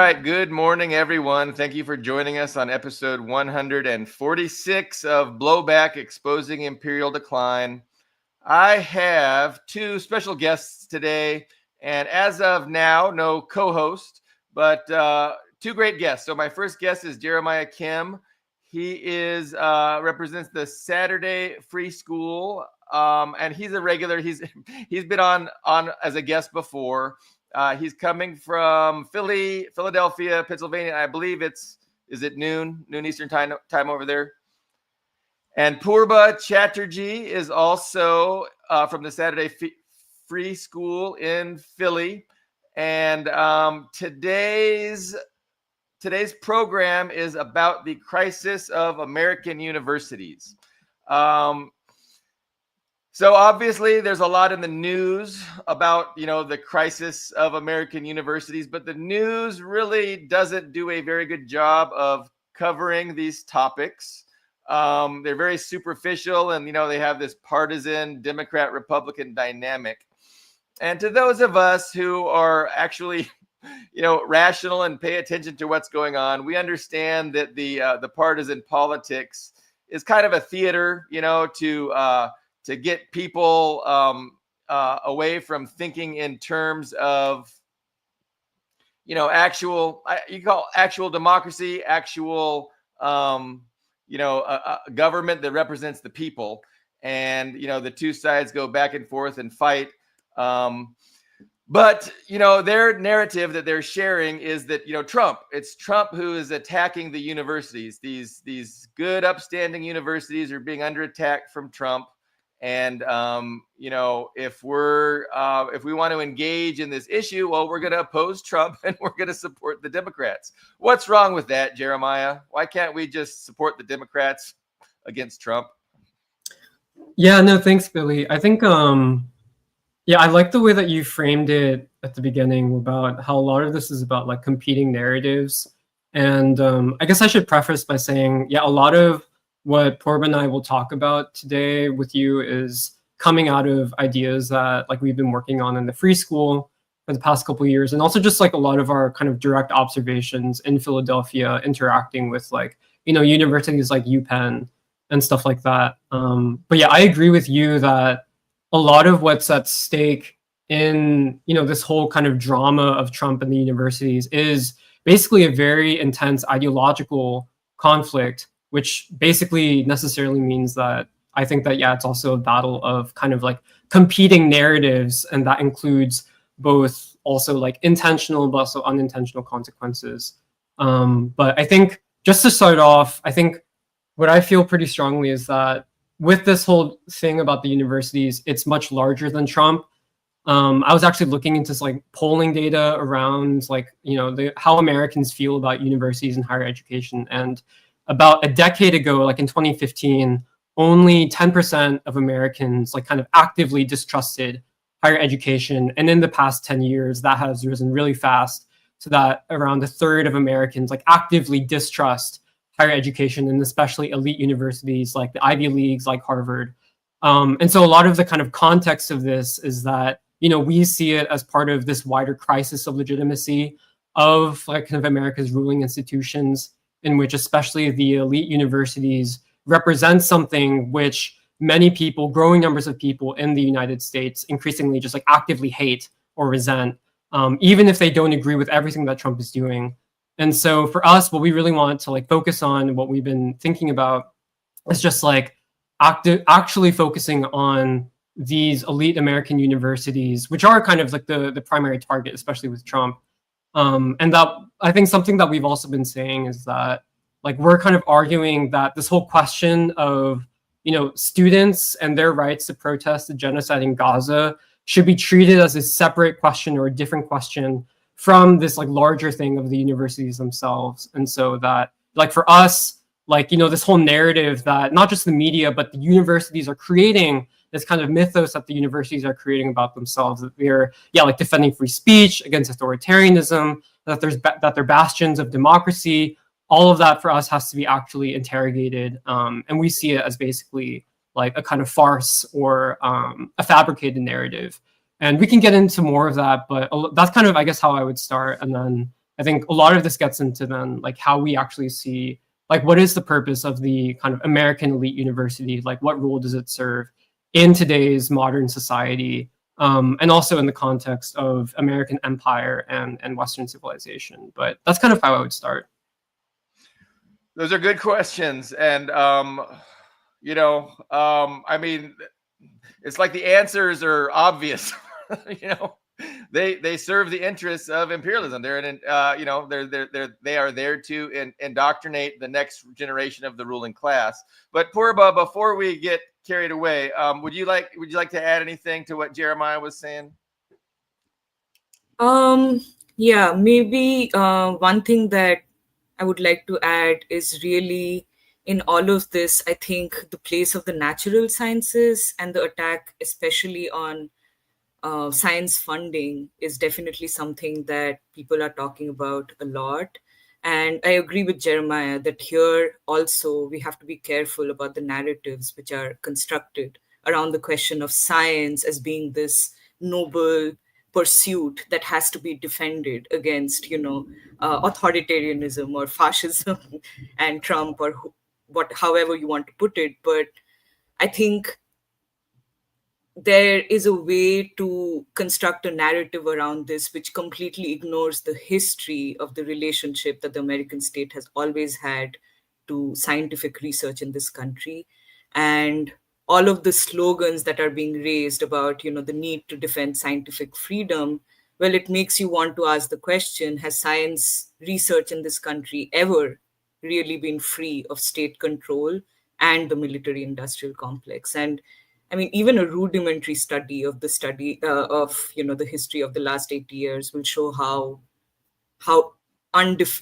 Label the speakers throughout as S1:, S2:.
S1: right. Good morning, everyone. Thank you for joining us on episode 146 of Blowback, Exposing Imperial Decline. I have two special guests today, and as of now, no co-host, but two great guests. So my first guest is Jeremiah Kim. He is represents the Saturday Free School, and he's a regular. He's been on as a guest before. He's coming from Philadelphia, Pennsylvania. I believe is it noon Eastern time over there. And Purba Chatterjee is also from the Saturday Free School in Philly. And today's program is about the crisis of American universities. So obviously there's a lot in the news about, the crisis of American universities, but the news really doesn't do a very good job of covering these topics. They're very superficial and, they have this partisan Democrat-Republican dynamic. And to those of us who are actually, rational and pay attention to what's going on, we understand that the partisan politics is kind of a theater, to get people away from thinking in terms of, actual democracy, actual, a government that represents the people. And, the two sides go back and forth and fight. But, their narrative that they're sharing is that, it's Trump who is attacking the universities. These good, upstanding universities are being under attack from Trump. And, if we want to engage in this issue, well, we're going to oppose Trump and we're going to support the Democrats. What's wrong with that, Jeremiah? Why can't we just support the Democrats against Trump?
S2: Yeah, no, thanks, Billy. I think, I like the way that you framed it at the beginning about how a lot of this is about like competing narratives. And I guess I should preface by saying, a lot of what Purba and I will talk about today with you is coming out of ideas that like we've been working on in the Free School for the past couple of years, and also just like a lot of our kind of direct observations in Philadelphia, interacting with like universities like UPenn and stuff like that. But I agree with you that a lot of what's at stake in this whole kind of drama of Trump and the universities is basically a very intense ideological conflict, which basically necessarily means that I think that, it's also a battle of kind of like competing narratives. And that includes both also like intentional, but also unintentional consequences. But I think just to start off, I think what I feel pretty strongly is that with this whole thing about the universities, it's much larger than Trump. I was actually looking into like polling data around like, how Americans feel about universities and higher education. And about a decade ago, like in 2015, only 10% of Americans like kind of actively distrusted higher education. And in the past 10 years, that has risen really fast so that around a third of Americans like actively distrust higher education, and especially elite universities like the Ivy Leagues, like Harvard. And so a lot of the kind of context of this is that, we see it as part of this wider crisis of legitimacy of like kind of America's ruling institutions, in which especially the elite universities represent something which many people, growing numbers of people in the United States, increasingly just like actively hate or resent, even if they don't agree with everything that Trump is doing. And so for us, what we really want to like focus on, what we've been thinking about, is just like actually focusing on these elite American universities, which are kind of like the primary target, especially with Trump. And that I think something that we've also been saying is that like we're kind of arguing that this whole question of students and their rights to protest the genocide in Gaza should be treated as a separate question or a different question from this like larger thing of the universities themselves. And so that like for us, like this whole narrative that not just the media but the universities are creating, this kind of mythos that the universities are creating about themselves, that they're like defending free speech against authoritarianism, that they're bastions of democracy. All of that for us has to be actually interrogated, and we see it as basically like a kind of farce or a fabricated narrative. And we can get into more of that, but that's kind of, I guess, how I would start. And then I think a lot of this gets into then like how we actually see like what is the purpose of the kind of American elite university, like what role does it serve in today's modern society, and also in the context of American empire and Western civilization. But that's kind of how I would start.
S1: Those are good questions. And, I mean, it's like the answers are obvious. They serve the interests of imperialism. They're they are there to indoctrinate the next generation of the ruling class. But Purba, before we get carried away, would you like to add anything to what Jeremiah was saying?
S3: Yeah, maybe one thing that I would like to add is really in all of this, I think the place of the natural sciences and the attack, especially on science funding, is definitely something that people are talking about a lot. And I agree with Jeremiah that here also we have to be careful about the narratives which are constructed around the question of science as being this noble pursuit that has to be defended against, authoritarianism or fascism and Trump or however you want to put it. But I think there is a way to construct a narrative around this which completely ignores the history of the relationship that the American state has always had to scientific research in this country. And all of the slogans that are being raised about, the need to defend scientific freedom, well, it makes you want to ask the question, has science research in this country ever really been free of state control and the military industrial complex? And I mean, even a rudimentary study of the history of the last 80 years will show how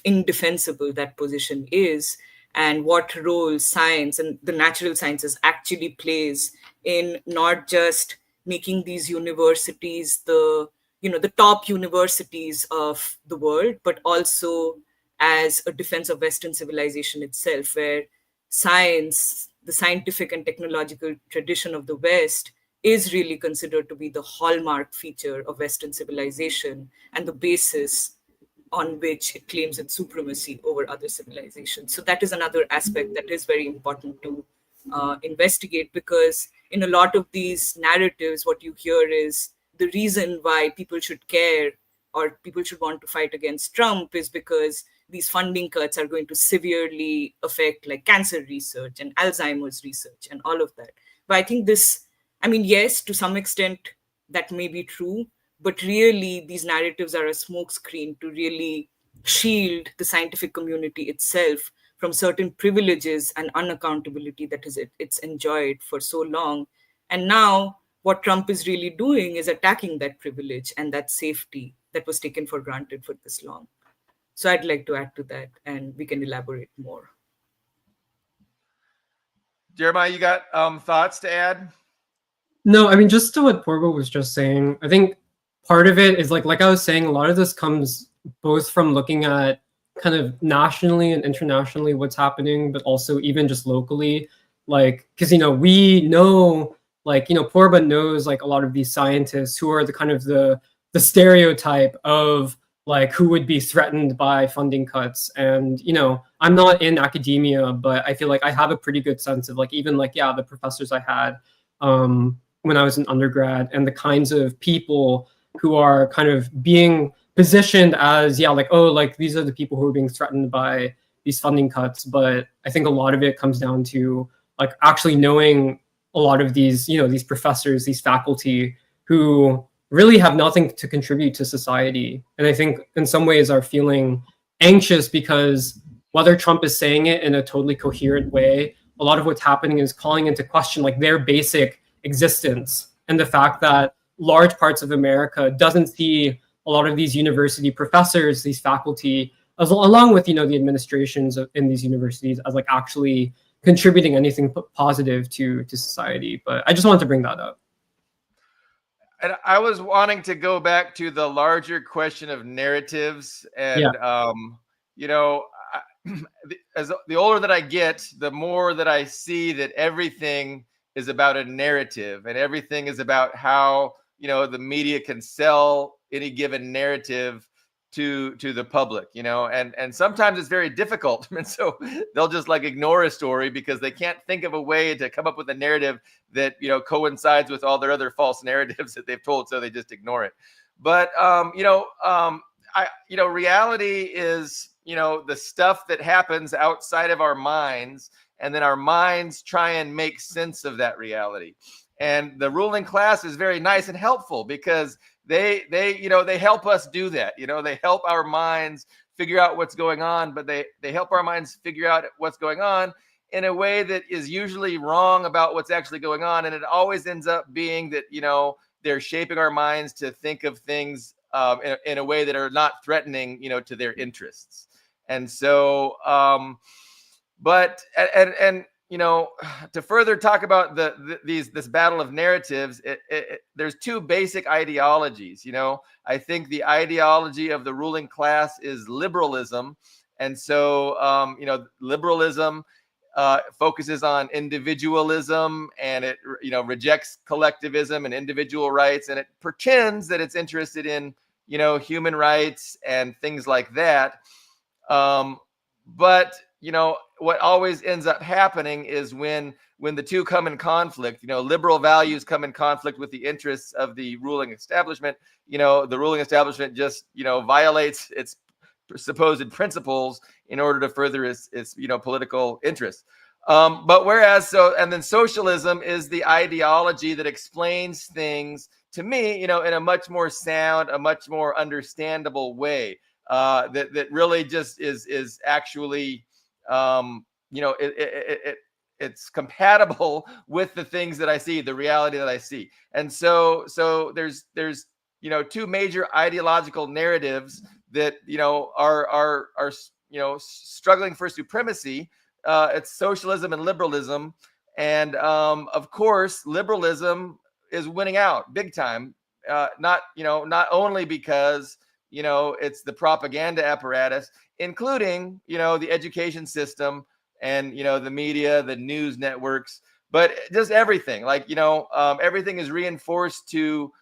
S3: indefensible that position is, and what role science and the natural sciences actually plays in not just making these universities the top universities of the world, but also as a defense of Western civilization itself, where science, the scientific and technological tradition of the West, is really considered to be the hallmark feature of Western civilization and the basis on which it claims its supremacy over other civilizations. So that is another aspect that is very important to investigate, because in a lot of these narratives, what you hear is the reason why people should care or people should want to fight against Trump is because these funding cuts are going to severely affect like cancer research and Alzheimer's research and all of that. But I think yes, to some extent that may be true, but really these narratives are a smokescreen to really shield the scientific community itself from certain privileges and unaccountability that it's enjoyed for so long. And now what Trump is really doing is attacking that privilege and that safety that was taken for granted for this long. So I'd like to add to that, and we can elaborate more.
S1: Jeremiah, you got thoughts to add?
S2: No, I mean, just to what Purba was just saying, I think part of it is like I was saying, a lot of this comes both from looking at kind of nationally and internationally what's happening, but also even just locally, like, because, we know, like, Purba knows like a lot of these scientists who are the kind of the stereotype of like who would be threatened by funding cuts. And, I'm not in academia, but I feel like I have a pretty good sense of like, even like, yeah, the professors I had when I was in undergrad and the kinds of people who are kind of being positioned as, yeah, like, oh, like these are the people who are being threatened by these funding cuts. But I think a lot of it comes down to like actually knowing a lot of these, these professors, these faculty who really have nothing to contribute to society. And I think in some ways are feeling anxious because whether Trump is saying it in a totally coherent way, a lot of what's happening is calling into question like their basic existence, and the fact that large parts of America doesn't see a lot of these university professors, these faculty, along with, the administrations in these universities as like actually contributing anything positive to society. But I just wanted to bring that up.
S1: And I was wanting to go back to the larger question of narratives. And, as the older that I get, the more that I see that everything is about a narrative, and everything is about how, the media can sell any given narrative to the public, and sometimes it's very difficult. And so they'll just like ignore a story because they can't think of a way to come up with a narrative that coincides with all their other false narratives that they've told, so they just ignore it. But reality is the stuff that happens outside of our minds, and then our minds try and make sense of that reality. And the ruling class is very nice and helpful because they help us do that. They help our minds figure out what's going on, but they help our minds figure out what's going on in a way that is usually wrong about what's actually going on. And it always ends up being that, they're shaping our minds to think of things in a way that are not threatening, to their interests. And so, to further talk about this battle of narratives, there's two basic ideologies. I think the ideology of the ruling class is liberalism, and so liberalism focuses on individualism, and it rejects collectivism and individual rights, and it pretends that it's interested in human rights and things like that. But what always ends up happening is when the two come in conflict, liberal values come in conflict with the interests of the ruling establishment, the ruling establishment just, violates its supposed principles in order to further its political interests. And then socialism is the ideology that explains things to me, in a much more sound, a much more understandable way. That really just is actually, it's compatible with the things that I see, the reality that I see. And so there's two major ideological narratives that are struggling for supremacy. It's socialism and liberalism, and of course liberalism is winning out big time. Not only because it's the propaganda apparatus, including, the education system and, the media, the news networks, but just everything. Like, everything is reinforced to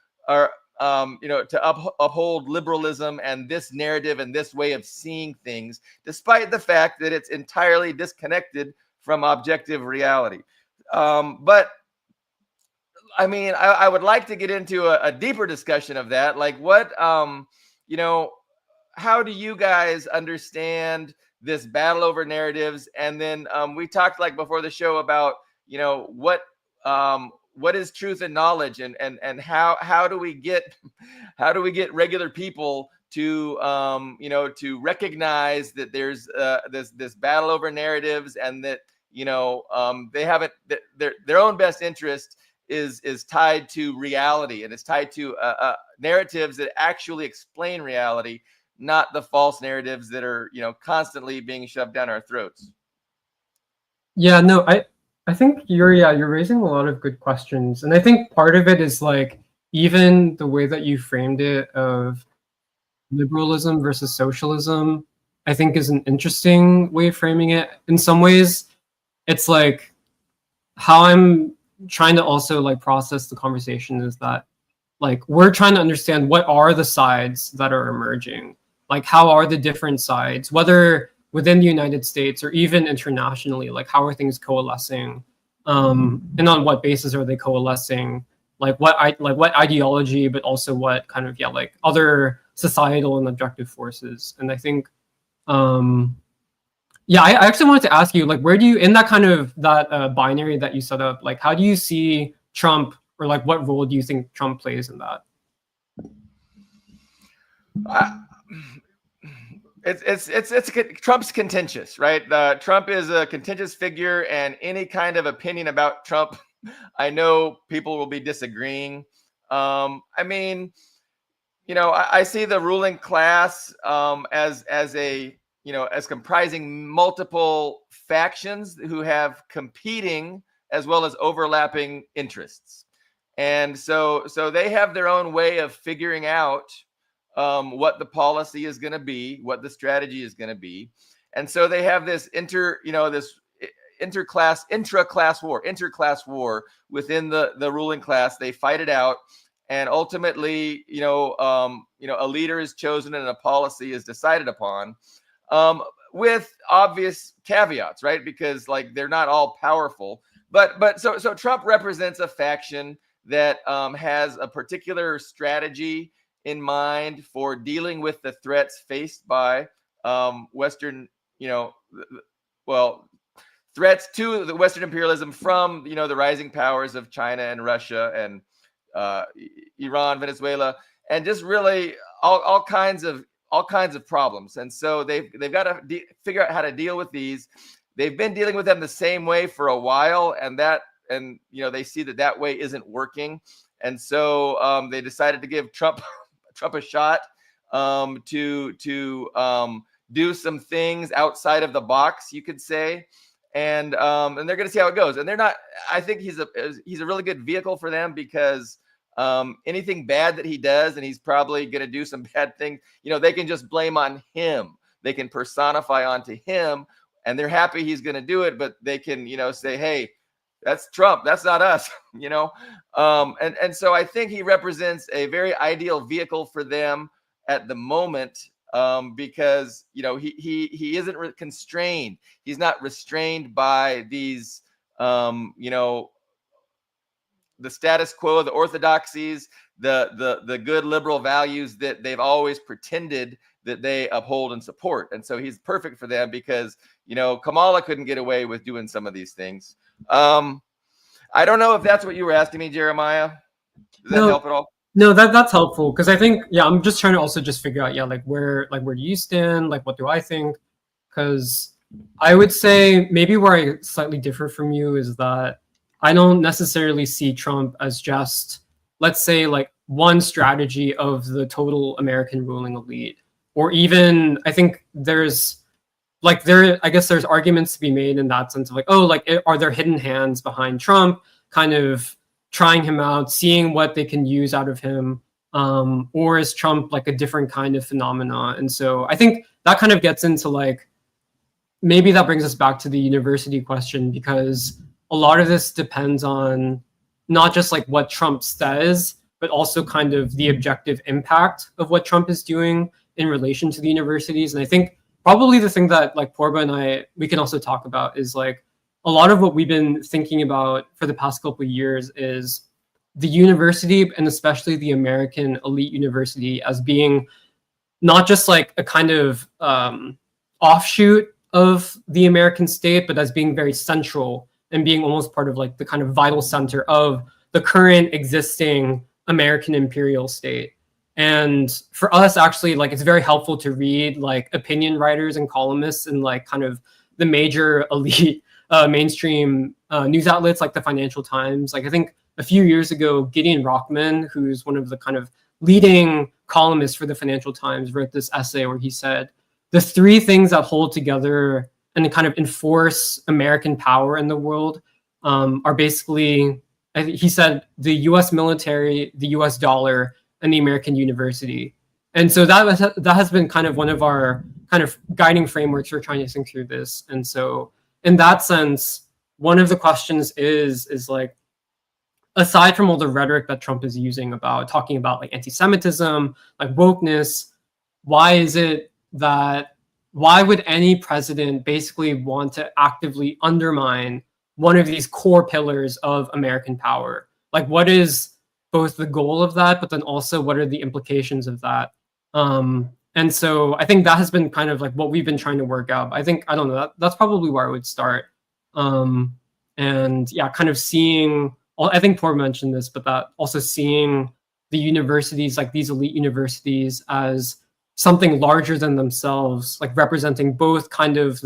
S1: uphold liberalism and this narrative and this way of seeing things, despite the fact that it's entirely disconnected from objective reality. But I mean, I would like to get into a deeper discussion of that. Like, what, how do you guys understand this battle over narratives? And then we talked like before the show about, what is truth and knowledge, and how do we get regular people to to recognize that there's this battle over narratives, and that they haven't, their own best interest is tied to reality, and it's tied to narratives that actually explain reality, not the false narratives that are constantly being shoved down our throats.
S2: Yeah, no, I think you're raising a lot of good questions, and I think part of it is like even the way that you framed it of liberalism versus socialism, I think is an interesting way of framing it. In some ways, it's like how I'm trying to also like process the conversation is that like we're trying to understand what are the sides that are emerging, like how are the different sides, whether within the United States or even internationally, like how are things coalescing, and on what basis are they coalescing, like what ideology, but also what kind of like other societal and objective forces. And I think I actually wanted to ask you, like, where do you, in that kind of that binary that you set up, like, how do you see Trump, or like, what role do you think Trump plays in that?
S1: Trump's contentious, right? Trump is a contentious figure, and any kind of opinion about Trump, I know people will be disagreeing. I mean, I see the ruling class as as comprising multiple factions who have competing as well as overlapping interests. And so they have their own way of figuring out what the policy is going to be, what the strategy is going to be. And so they have this intra-class war within the ruling class. They fight it out. and ultimately, a leader is chosen and a policy is decided upon, with obvious caveats, right? Because like they're not all powerful, but so Trump represents a faction that has a particular strategy in mind for dealing with the threats faced by Western, threats to the Western imperialism from the rising powers of China and Russia and Iran, Venezuela, and just really all kinds of problems. And so they've got to figure out how to deal with these. They've been dealing with them the same way for a while, and they see that way isn't working, and so they decided to give Trump a shot to do some things outside of the box, you could say. And they're going to see how it goes. And they're not. I think he's a really good vehicle for them, because anything bad that he does, and he's probably going to do some bad things, they can just blame on him. They can personify onto him, and they're happy he's going to do it. But they can, say, hey, that's Trump. That's not us, And so I think he represents a very ideal vehicle for them at the moment. Because he isn't constrained. He's not restrained by these the status quo, the orthodoxies, the good liberal values that they've always pretended that they uphold and support. And so he's perfect for them, because Kamala couldn't get away with doing some of these things. I don't know if that's what you were asking me, Jeremiah. Does that help at all?
S2: No, that's helpful, because I think, I'm just trying to also just figure out, where do you stand? Like, what do I think? Because I would say maybe where I slightly differ from you is that I don't necessarily see Trump as just, let's say, like one strategy of the total American ruling elite, or even I think there's arguments to be made in that sense of like, are there hidden hands behind Trump, kind of trying him out, seeing what they can use out of him, or is Trump like a different kind of phenomena? And so I think that kind of gets into like, maybe that brings us back to the university question, because a lot of this depends on not just like what Trump says, but also kind of the objective impact of what Trump is doing in relation to the universities. And I think probably the thing that like Purba and we can also talk about is like, a lot of what we've been thinking about for the past couple of years is the university, and especially the American elite university, as being not just like a kind of offshoot of the American state, but as being very central and being almost part of like the kind of vital center of the current existing American imperial state. And for us, actually, like it's very helpful to read like opinion writers and columnists and like kind of the major elite mainstream news outlets like the Financial Times. Like I think a few years ago, Gideon Rockman, who's one of the kind of leading columnists for the Financial Times, wrote this essay where he said, the three things that hold together and kind of enforce American power in the world are basically, he said, the US military, the US dollar, and the American university. And so that has been kind of one of our kind of guiding frameworks for trying to think through this. And so in that sense, one of the questions is like, aside from all the rhetoric that Trump is using about talking about like anti-Semitism, like wokeness, why would any president basically want to actively undermine one of these core pillars of American power? Like what is both the goal of that, but then also what are the implications of that? And so I think that has been kind of like what we've been trying to work out. I don't know, that's probably where I would start. And yeah, kind of seeing, I think Purba mentioned this, but that also seeing the universities, like these elite universities, as something larger than themselves, like representing both kind of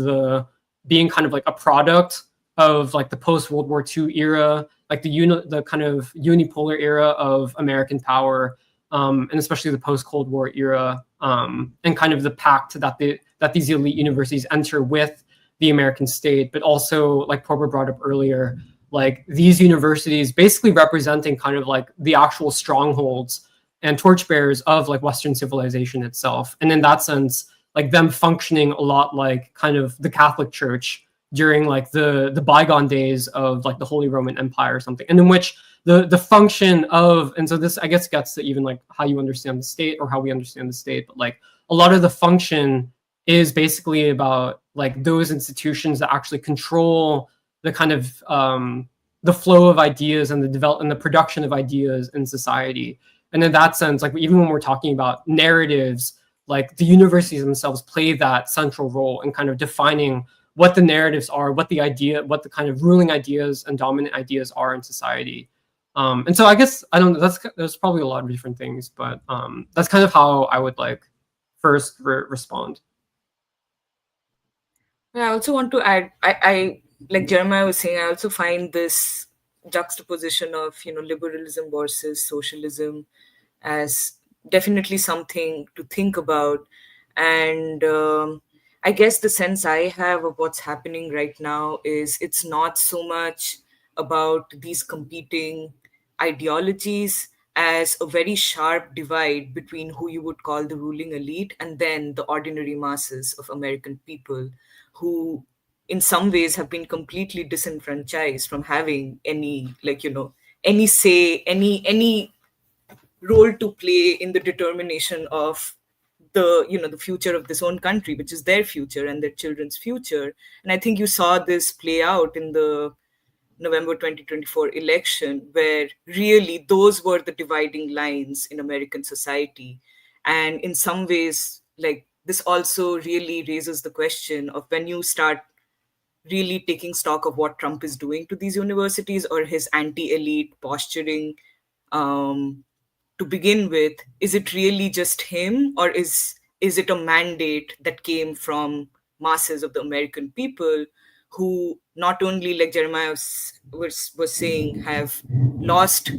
S2: being kind of like a product of like the post-World War II era, like the kind of unipolar era of American power, and especially the post-Cold War era, and kind of the pact that these elite universities enter with the American state, but also, like Purba brought up earlier, like these universities basically representing kind of like the actual strongholds and torchbearers of like Western civilization itself. And in that sense, like them functioning a lot like kind of the Catholic Church during like the bygone days of like the Holy Roman Empire or something, and in which the function of, and so this I guess gets to even like how you understand the state or how we understand the state, but like a lot of the function is basically about like those institutions that actually control the kind of the flow of ideas and the development and the production of ideas in society. And in that sense, like even when we're talking about narratives, like the universities themselves play that central role in kind of defining what the narratives are, what the what the kind of ruling ideas and dominant ideas are in society. And so I guess I don't know. There's probably a lot of different things, but that's kind of how I would like first respond.
S3: Yeah, I also want to add, I like Jeremiah was saying, I also find this juxtaposition of, liberalism versus socialism as definitely something to think about. And I guess the sense I have of what's happening right now is it's not so much about these competing ideologies as a very sharp divide between who you would call the ruling elite and then the ordinary masses of American people who in some ways have been completely disenfranchised from having any any say, any role to play in the determination of the future of this own country, which is their future and their children's future. And I think you saw this play out in the November 2024 election, where really those were the dividing lines in American society. And in some ways, like, this also really raises the question of when you start really taking stock of what Trump is doing to these universities or his anti-elite posturing, to begin with, is it really just him, or is it a mandate that came from masses of the American people who not only, like Jeremiah was saying, have lost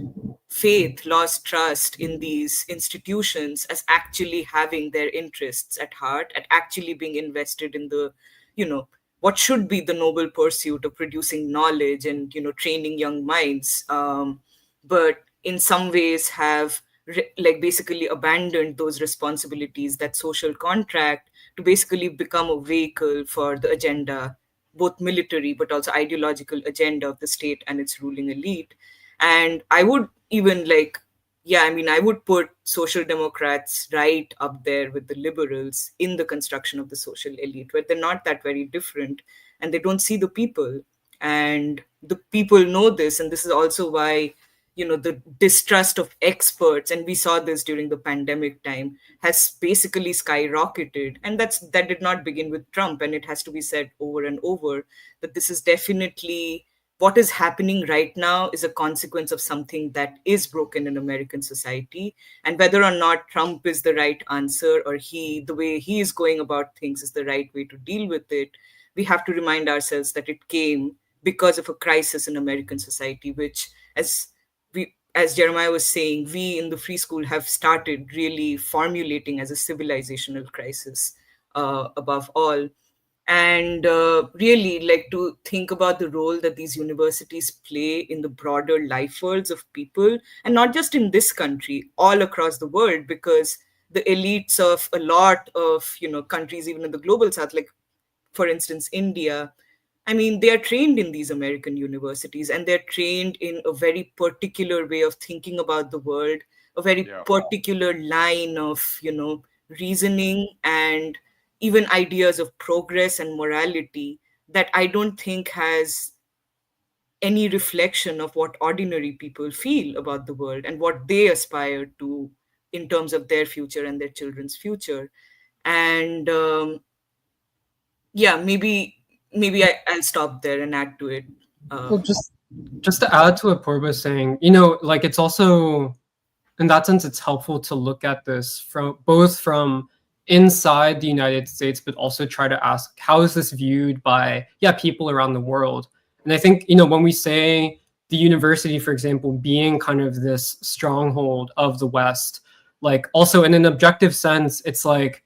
S3: faith, lost trust in these institutions as actually having their interests at heart, at actually being invested in the, what should be the noble pursuit of producing knowledge and, training young minds, but in some ways have basically abandoned those responsibilities, that social contract, to basically become a vehicle for the agenda, both military but also ideological agenda of the state and its ruling elite. And I would even I would put social democrats right up there with the liberals in the construction of the social elite, where they're not that very different and they don't see the people. And the people know this, and this is also why the distrust of experts, and we saw this during the pandemic time, has basically skyrocketed. And that did not begin with Trump, and it has to be said over and over that this is definitely what is happening right now is a consequence of something that is broken in American society. And whether or not Trump is the right answer, or the way he is going about things is the right way to deal with it, we have to remind ourselves that it came because of a crisis in American society, which, as Jeremiah was saying, we in the free school have started really formulating as a civilizational crisis, above all. And really, like, to think about the role that these universities play in the broader life worlds of people, and not just in this country, all across the world, because the elites of a lot of countries, even in the global south, like for instance India, I mean, they are trained in these American universities, and they're trained in a very particular way of thinking about the world, a very particular line of, reasoning and even ideas of progress and morality that I don't think has any reflection of what ordinary people feel about the world and what they aspire to in terms of their future and their children's future. And I'll stop there and add to it.
S2: Well, just to add to what Purba is saying, like it's also, in that sense, it's helpful to look at this from inside the United States, but also try to ask, how is this viewed by people around the world? And I think, when we say the university, for example, being kind of this stronghold of the West, like also in an objective sense, it's like,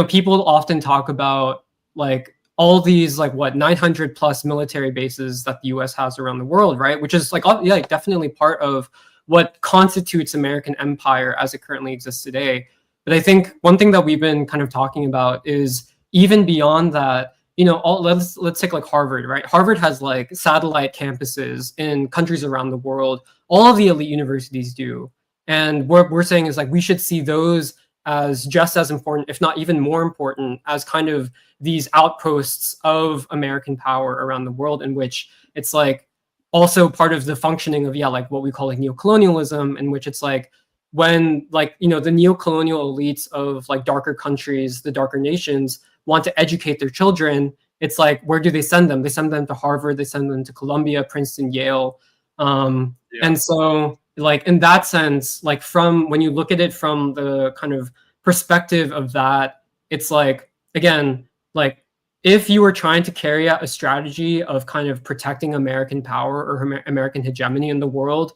S2: people often talk about like all these 900 plus military bases that the US has around the world, right? Which is definitely part of what constitutes American empire as it currently exists today. But I think one thing that we've been kind of talking about is even beyond that, let's take like Harvard, right? Harvard has like satellite campuses in countries around the world, all of the elite universities do. And what we're saying is like we should see those as just as important, if not even more important, as kind of these outposts of American power around the world, in which it's like also part of the functioning of like what we call like neocolonialism, in which it's like when like the neocolonial elites of like darker countries, the darker nations, want to educate their children, it's like, where do they send them? They send them to Harvard, they send them to Columbia, Princeton, Yale. And so like in that sense, like from when you look at it from the kind of perspective of that, it's like, again, like if you were trying to carry out a strategy of kind of protecting American power or American hegemony in the world,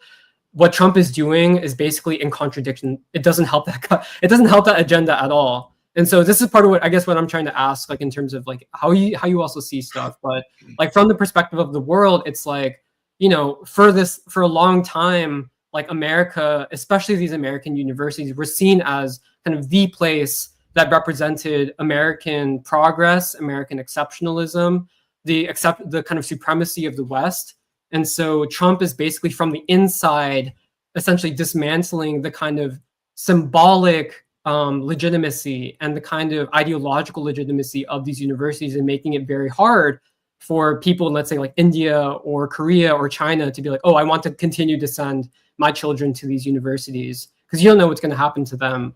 S2: what Trump is doing is basically in contradiction. It doesn't help that agenda at all. And so this is part of what I guess what I'm trying to ask, like in terms of like how you also see stuff, but like from the perspective of the world, it's like, for a long time, like America, especially these American universities, were seen as kind of the place that represented American progress, American exceptionalism, the kind of supremacy of the West. And so Trump is basically from the inside, essentially dismantling the kind of symbolic legitimacy and the kind of ideological legitimacy of these universities, and making it very hard for people, let's say like India or Korea or China, to be like, oh, I want to continue to send my children to these universities, because you don't know what's going to happen to them.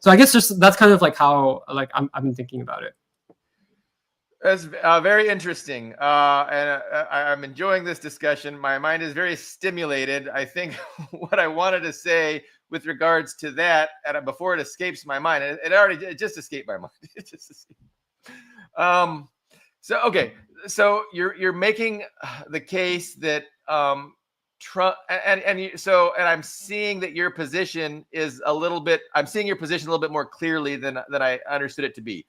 S2: So I guess that's kind of like how like I've been thinking about it.
S1: That's very interesting, and I'm enjoying this discussion. My mind is very stimulated. I think what I wanted to say with regards to that, and before it escapes my mind, it just escaped my mind. It just escaped. So okay, so you're making the case that Trump and I'm seeing that your position is I'm seeing your position a little bit more clearly than I understood it to be.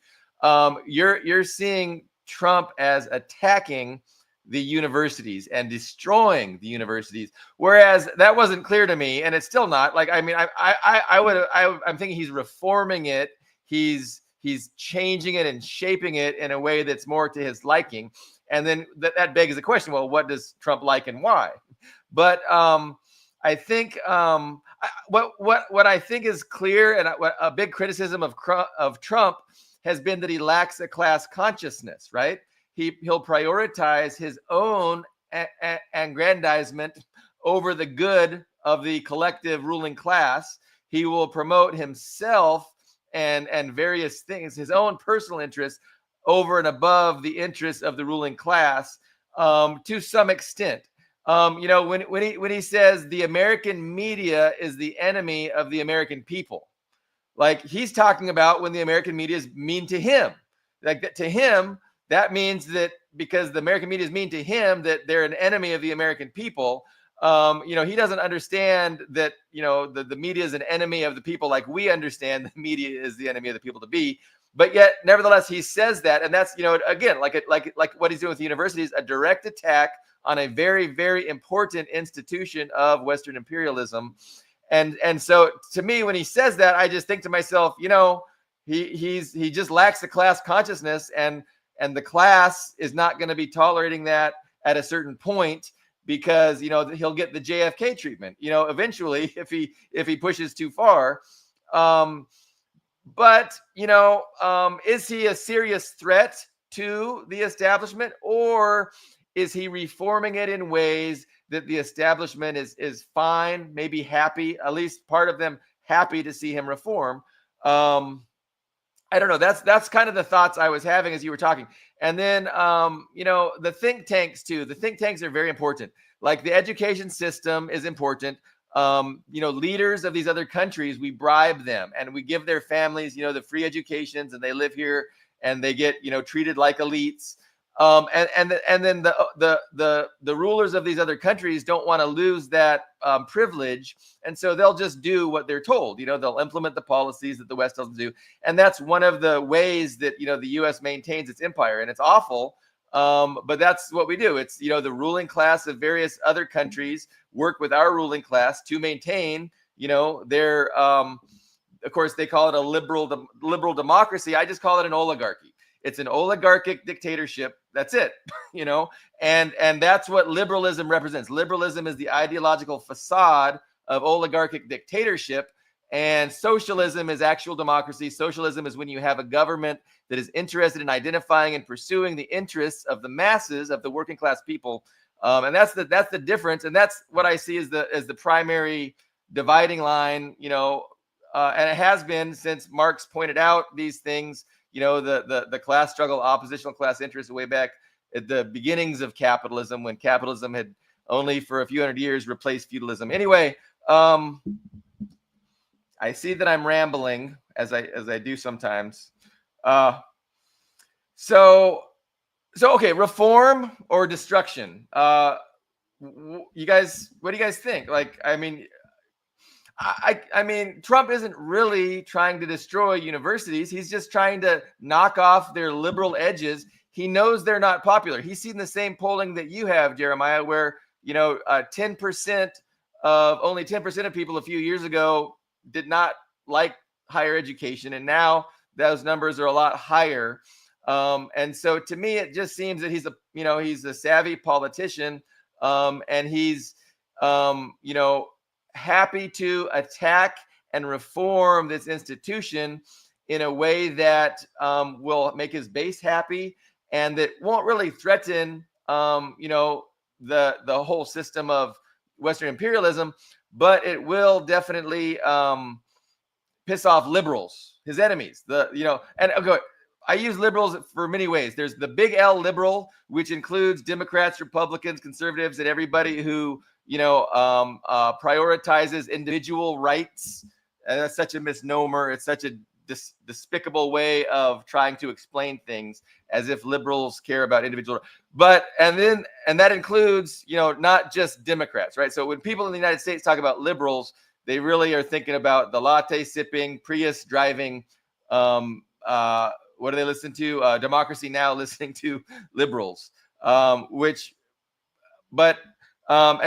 S1: You're seeing Trump as attacking the universities and destroying the universities, whereas that wasn't clear to me, and it's still not. Like, I mean, I'm thinking he's reforming it, he's changing it and shaping it in a way that's more to his liking, and then that begs the question: well, what does Trump like and why? But I think what I think is clear, and what a big criticism of Trump has been that he lacks a class consciousness, right? He'll prioritize his own aggrandizement over the good of the collective ruling class. He will promote himself and various things, his own personal interests, over and above the interests of the ruling class, to some extent. When he says the American media is the enemy of the American people, like he's talking about when the American media is mean to him. Like that, to him, that means that because the American media is mean to him, that they're an enemy of the American people. He doesn't understand that, the media is an enemy of the people like we understand the media is the enemy of the people to be. But yet, nevertheless, he says that, and that's, again, like what he's doing with the universities, a direct attack on a very, very important institution of Western imperialism. And so to me, when he says that, I just think to myself, he just lacks the class consciousness, and the class is not going to be tolerating that at a certain point, because he'll get the JFK treatment, eventually if he pushes too far. But is he a serious threat to the establishment, or is he reforming it in ways that the establishment is fine, maybe happy, at least part of them happy to see him reform? I don't know. That's kind of the thoughts I was having as you were talking. And then, the think tanks too. The think tanks are very important. Like the education system is important. Leaders of these other countries, we bribe them and we give their families, the free educations, and they live here and they get, treated like elites. And then the rulers of these other countries don't want to lose that privilege, and so they'll just do what they're told. They'll implement the policies that the West doesn't do, and that's one of the ways that the U.S. maintains its empire, and it's awful. But that's what we do. It's the ruling class of various other countries work with our ruling class to maintain their. Of course, they call it a liberal democracy. I just call it an oligarchy. It's an oligarchic dictatorship. That's it. And that's what liberalism represents. Liberalism is the ideological facade of oligarchic dictatorship, and socialism is actual democracy. Socialism is when you have a government that is interested in identifying and pursuing the interests of the masses, of the working class people. And that's the difference. And that's what I see as the primary dividing line, and it has been since Marx pointed out these things, the class struggle, oppositional class interest way back at the beginnings of capitalism, when capitalism had only for a few hundred years replaced feudalism. Anyway, I see that I'm rambling as I do sometimes. So okay, reform or destruction. You guys, what do you guys think? Like, I mean, Trump isn't really trying to destroy universities. He's just trying to knock off their liberal edges. He knows they're not popular. He's seen the same polling that you have, Jeremiah, where 10% only 10% of people a few years ago did not like higher education, and now those numbers are a lot higher. And so to me, it just seems that he's a savvy politician, and he's happy to attack and reform this institution in a way that will make his base happy, and that won't really threaten the whole system of Western imperialism, but it will definitely piss off liberals, his enemies. And okay, I use liberals for many ways. There's the big L liberal, which includes Democrats, Republicans, conservatives, and everybody who prioritizes individual rights. And that's such a misnomer. It's such a despicable way of trying to explain things, as if liberals care about individual. And that includes not just Democrats, right? So when people in the United States talk about liberals, they really are thinking about the latte sipping, Prius driving. What do they listen to? Democracy Now! Listening to liberals, and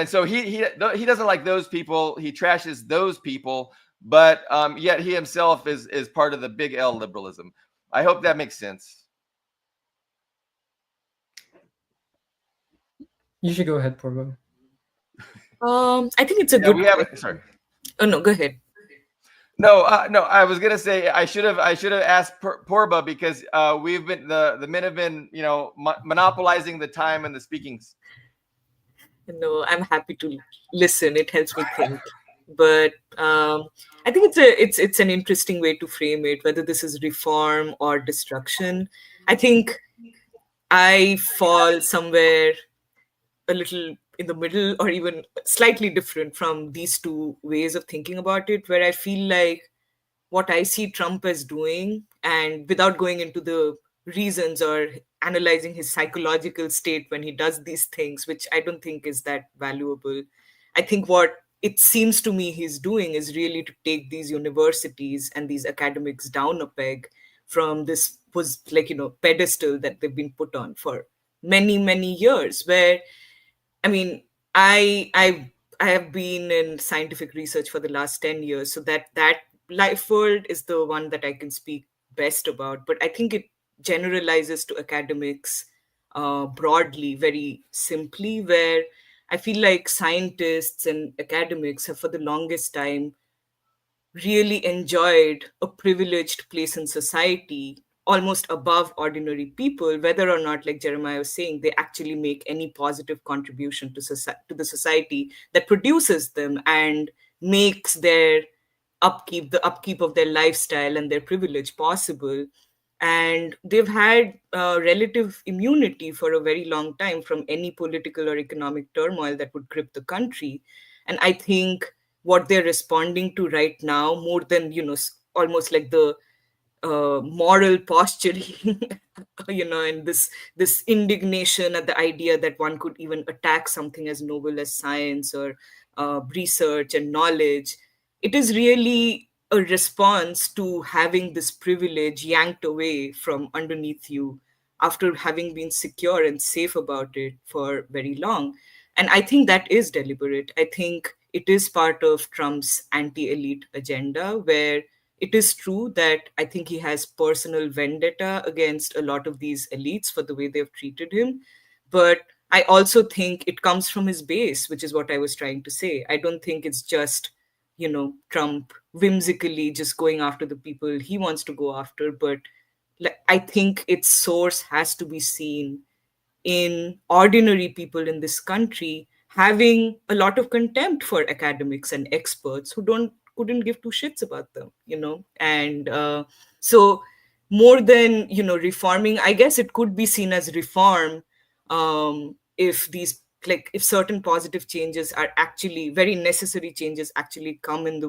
S1: so he doesn't like those people. He trashes those people, but yet he himself is part of the big L liberalism. I hope that makes sense.
S2: You should go ahead, Purba.
S3: I think it's a good.
S1: Sorry.
S3: Oh no, go ahead.
S1: No. I was gonna say I should have asked Purba, because we've been the men have been monopolizing the time and the speakings.
S3: No, I'm happy to listen. It helps me think. But I think it's an interesting way to frame it, whether this is reform or destruction. I think I fall somewhere a little in the middle, or even slightly different from these two ways of thinking about it, where I feel like what I see Trump as doing, and without going into the reasons or analyzing his psychological state when he does these things, which I don't think is that valuable. I think what it seems to me he's doing is really to take these universities and these academics down a peg from this pedestal that they've been put on for many, many years, where I have been in scientific research for the last 10 years, so that life world is the one that I can speak best about. But I think it generalizes to academics broadly, very simply, where I feel like scientists and academics have for the longest time really enjoyed a privileged place in society, almost above ordinary people, whether or not, like Jeremiah was saying, they actually make any positive contribution to the society that produces them and makes their the upkeep of their lifestyle and their privilege possible. And they've had relative immunity for a very long time from any political or economic turmoil that would grip the country. And I think what they're responding to right now, more than almost like the moral posturing, and this indignation at the idea that one could even attack something as noble as science or research and knowledge. It is really a response to having this privilege yanked away from underneath you after having been secure and safe about it for very long. And I think that is deliberate. I think it is part of Trump's anti-elite agenda, where it is true that I think he has personal vendetta against a lot of these elites for the way they've treated him. But I also think it comes from his base, which is what I was trying to say. I don't think it's just, Trump whimsically just going after the people he wants to go after, but I think its source has to be seen in ordinary people in this country having a lot of contempt for academics and experts who don't couldn't give two shits about them, and so more than reforming, I guess it could be seen as reform, if these, like, if certain positive changes are actually very necessary changes, actually come in,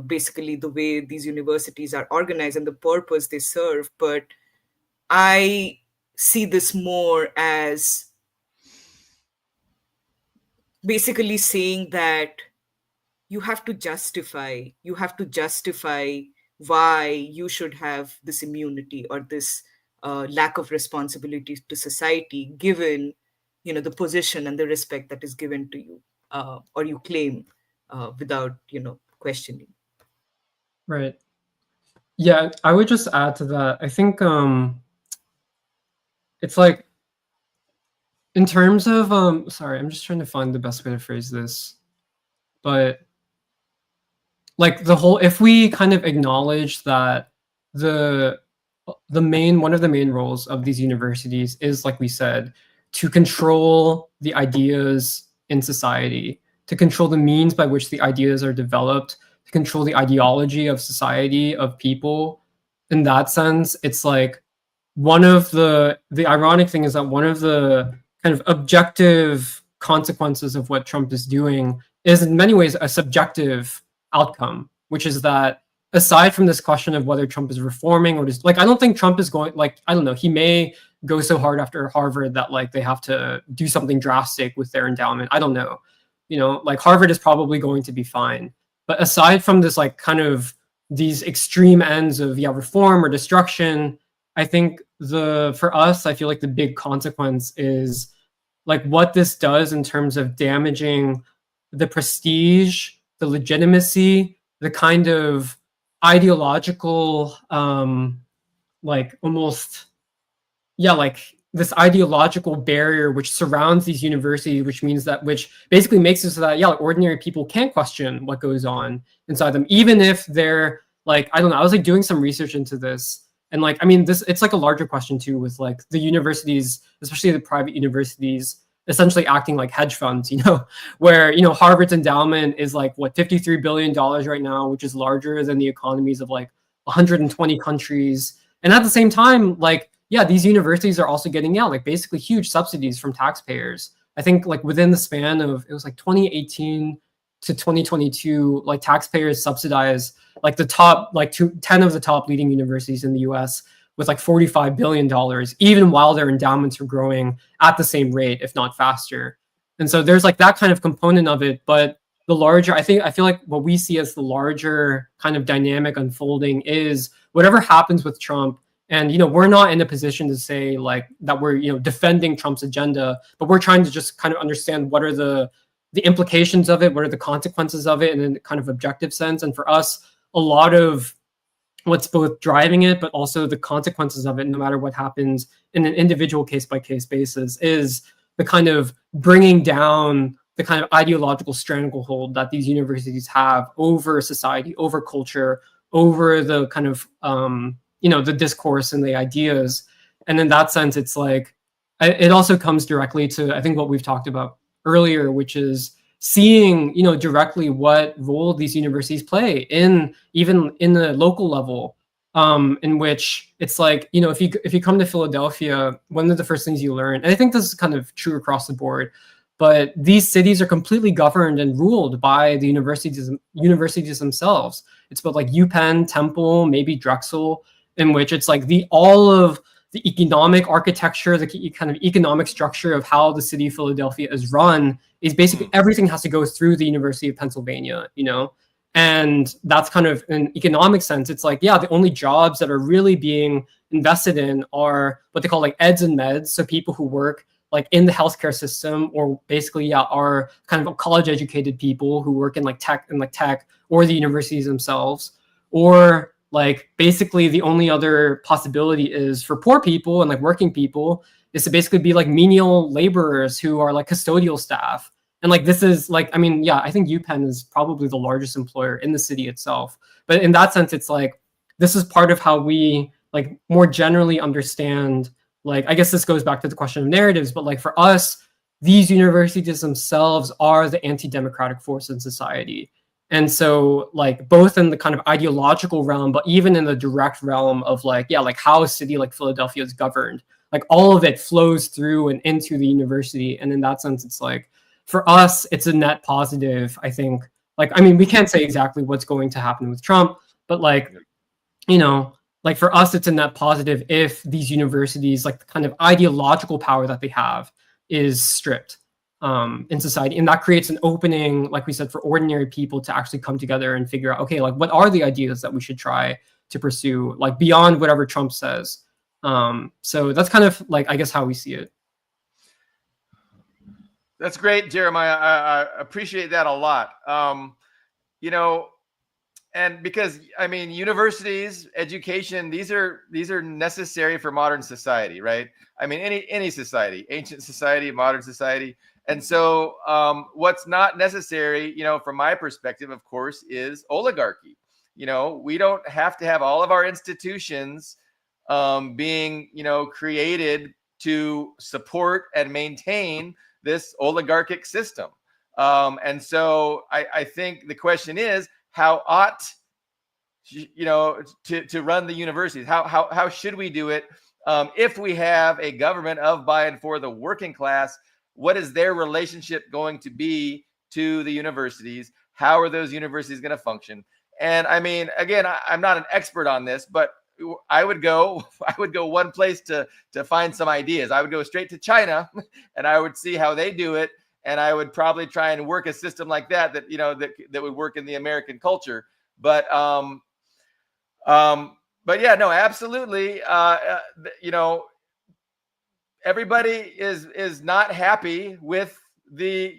S3: basically the way these universities are organized and the purpose they serve. But I see this more as basically saying that you have to justify why you should have this immunity or this lack of responsibility to society, given the position and the respect that is given to you, or you claim, without questioning.
S2: Right. Yeah, I would just add to that. I think it's like, in terms of sorry, I'm just trying to find the best way to phrase this. But like the whole, if we kind of acknowledge that the one of the main roles of these universities is, like we said, to control the ideas in society, to control the means by which the ideas are developed, to control the ideology of society, of people. In that sense, it's like, one of the ironic thing is that one of the kind of objective consequences of what Trump is doing is in many ways a subjective outcome, which is that, aside from this question of whether Trump is reforming or just, like, I don't think Trump is going, like, I don't know, he may go so hard after Harvard that, like, they have to do something drastic with their endowment. I don't know. Like, Harvard is probably going to be fine. But aside from this, like, kind of these extreme ends of, reform or destruction, I think for us, I feel like the big consequence is, like, what this does in terms of damaging the prestige, the legitimacy, the kind of ideological, like, almost, like, this ideological barrier which surrounds these universities, which basically makes it so that, like, ordinary people can't question what goes on inside them, even if they're, like, I don't know, I was, like, doing some research into this. And, like, I mean, it's like a larger question too, with, like, the universities, especially the private universities, essentially acting like hedge funds, where, Harvard's endowment is, like, what, $53 billion right now, which is larger than the economies of, like, 120 countries. And at the same time, like, yeah, these universities are also getting, like, basically huge subsidies from taxpayers. I think, like, within the span of, it was like 2018 to 2022, like, taxpayers subsidize, like, the top, like, 10 of the top leading universities in the US with, like, $45 billion, even while their endowments are growing at the same rate, if not faster. And so there's, like, that kind of component of it. But the larger, I feel like what we see as the larger kind of dynamic unfolding is whatever happens with Trump. And, we're not in a position to say, like, that we're, defending Trump's agenda, but we're trying to just kind of understand what are the implications of it, what are the consequences of it in a kind of objective sense. And for us, a lot of what's both driving it, but also the consequences of it, no matter what happens in an individual case-by-case basis, is the kind of bringing down the kind of ideological stranglehold that these universities have over society, over culture, over the kind of, the discourse and the ideas. And in that sense, it's like, it also comes directly to, I think, what we've talked about earlier, which is seeing, directly what role these universities play even in the local level, in which it's like, if you come to Philadelphia, one of the first things you learn, and I think this is kind of true across the board, but these cities are completely governed and ruled by the universities themselves. It's about, like, UPenn, Temple, maybe Drexel, in which it's like all of the economic architecture, the kind of economic structure of how the city of Philadelphia is run is basically everything has to go through the University of Pennsylvania, And that's kind of, in economic sense, it's like, the only jobs that are really being invested in are what they call, like, eds and meds. So people who work like in the healthcare system, or basically are kind of college educated people who work in like tech or the universities themselves, or like basically the only other possibility is for poor people and like working people is to basically be like menial laborers who are like custodial staff. And like this is like, I mean, yeah, I think UPenn is probably the largest employer in the city itself. But in that sense, it's like this is part of how we like more generally understand, like, I guess this goes back to the question of narratives, but like for us, these universities themselves are the anti-democratic force in society. And so like both in the kind of ideological realm, but even in the direct realm of like, yeah, like how a city like Philadelphia is governed, like all of it flows through and into the university. And in that sense, it's like, for us, it's a net positive, I think. Like, I mean, we can't say exactly what's going to happen with Trump, but like, you know, like for us, it's a net positive if these universities, like the kind of ideological power that they have is stripped in society. And that creates an opening, like we said, for ordinary people to actually come together and figure out, okay, like what are the ideas that we should try to pursue, like beyond whatever Trump says. So that's kind of like, I guess, how we see it.
S1: That's great, Jeremiah. I appreciate that a lot. You know, and because I mean, universities, education, these are necessary for modern society, right? I mean, any society, ancient society, modern society. And so what's not necessary, you know, from my perspective, of course, is oligarchy. You know, we don't have to have all of our institutions being, you know, created to support and maintain this oligarchic system. And so I think the question is, how ought, you know, to run the universities? How should we do it if we have a government of, by, and for the working class? What is their relationship going to be to the universities? How are those universities going to function? And I mean, again, I'm not an expert on this, but I would go one place to find some ideas. I would go straight to China and I would see how they do it. And I would probably try and work a system like that, you know, that would work in the American culture. But yeah, no, absolutely. You know, everybody is not happy with the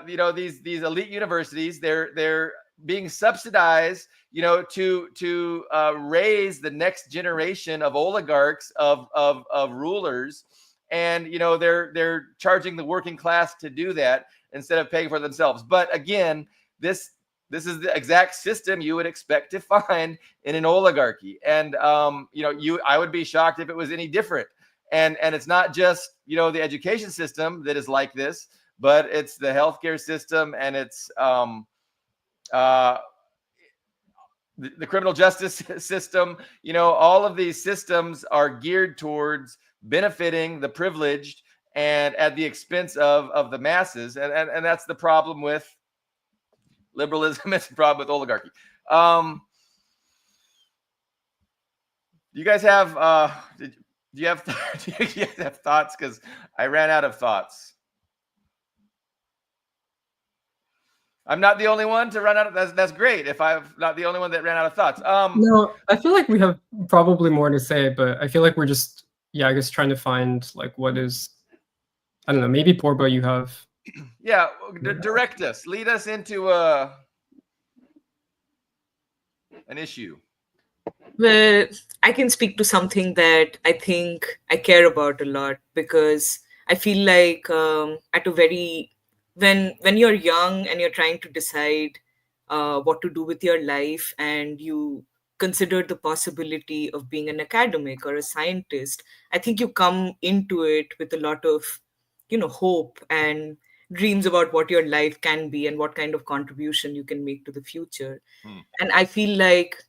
S1: you know, these elite universities. They're being subsidized, you know, to raise the next generation of oligarchs, of rulers. And, you know, they're charging the working class to do that instead of paying for themselves. But again, this is the exact system you would expect to find in an oligarchy. And you know, I would be shocked if it was any different. And it's not just, you know, the education system that is like this, but it's the healthcare system, and it's the criminal justice system. You know, all of these systems are geared towards benefiting the privileged and at the expense of the masses. And that's the problem with liberalism. It's the problem with oligarchy. Do you guys have do you have thoughts? Because I ran out of thoughts. I'm not the only one to run out of that's great if I'm not the only one that ran out of thoughts.
S2: No, I feel like we have probably more to say, but I feel like we're just, yeah, I guess trying to find like what is, I don't know, maybe Purba you have.
S1: Yeah, direct us, lead us into an issue.
S3: Well, I can speak to something that I think I care about a lot, because I feel like at a very when you're young and you're trying to decide what to do with your life, and you consider the possibility of being an academic or a scientist, I think you come into it with a lot of, you know, hope and dreams about what your life can be and what kind of contribution you can make to the future. And I feel like,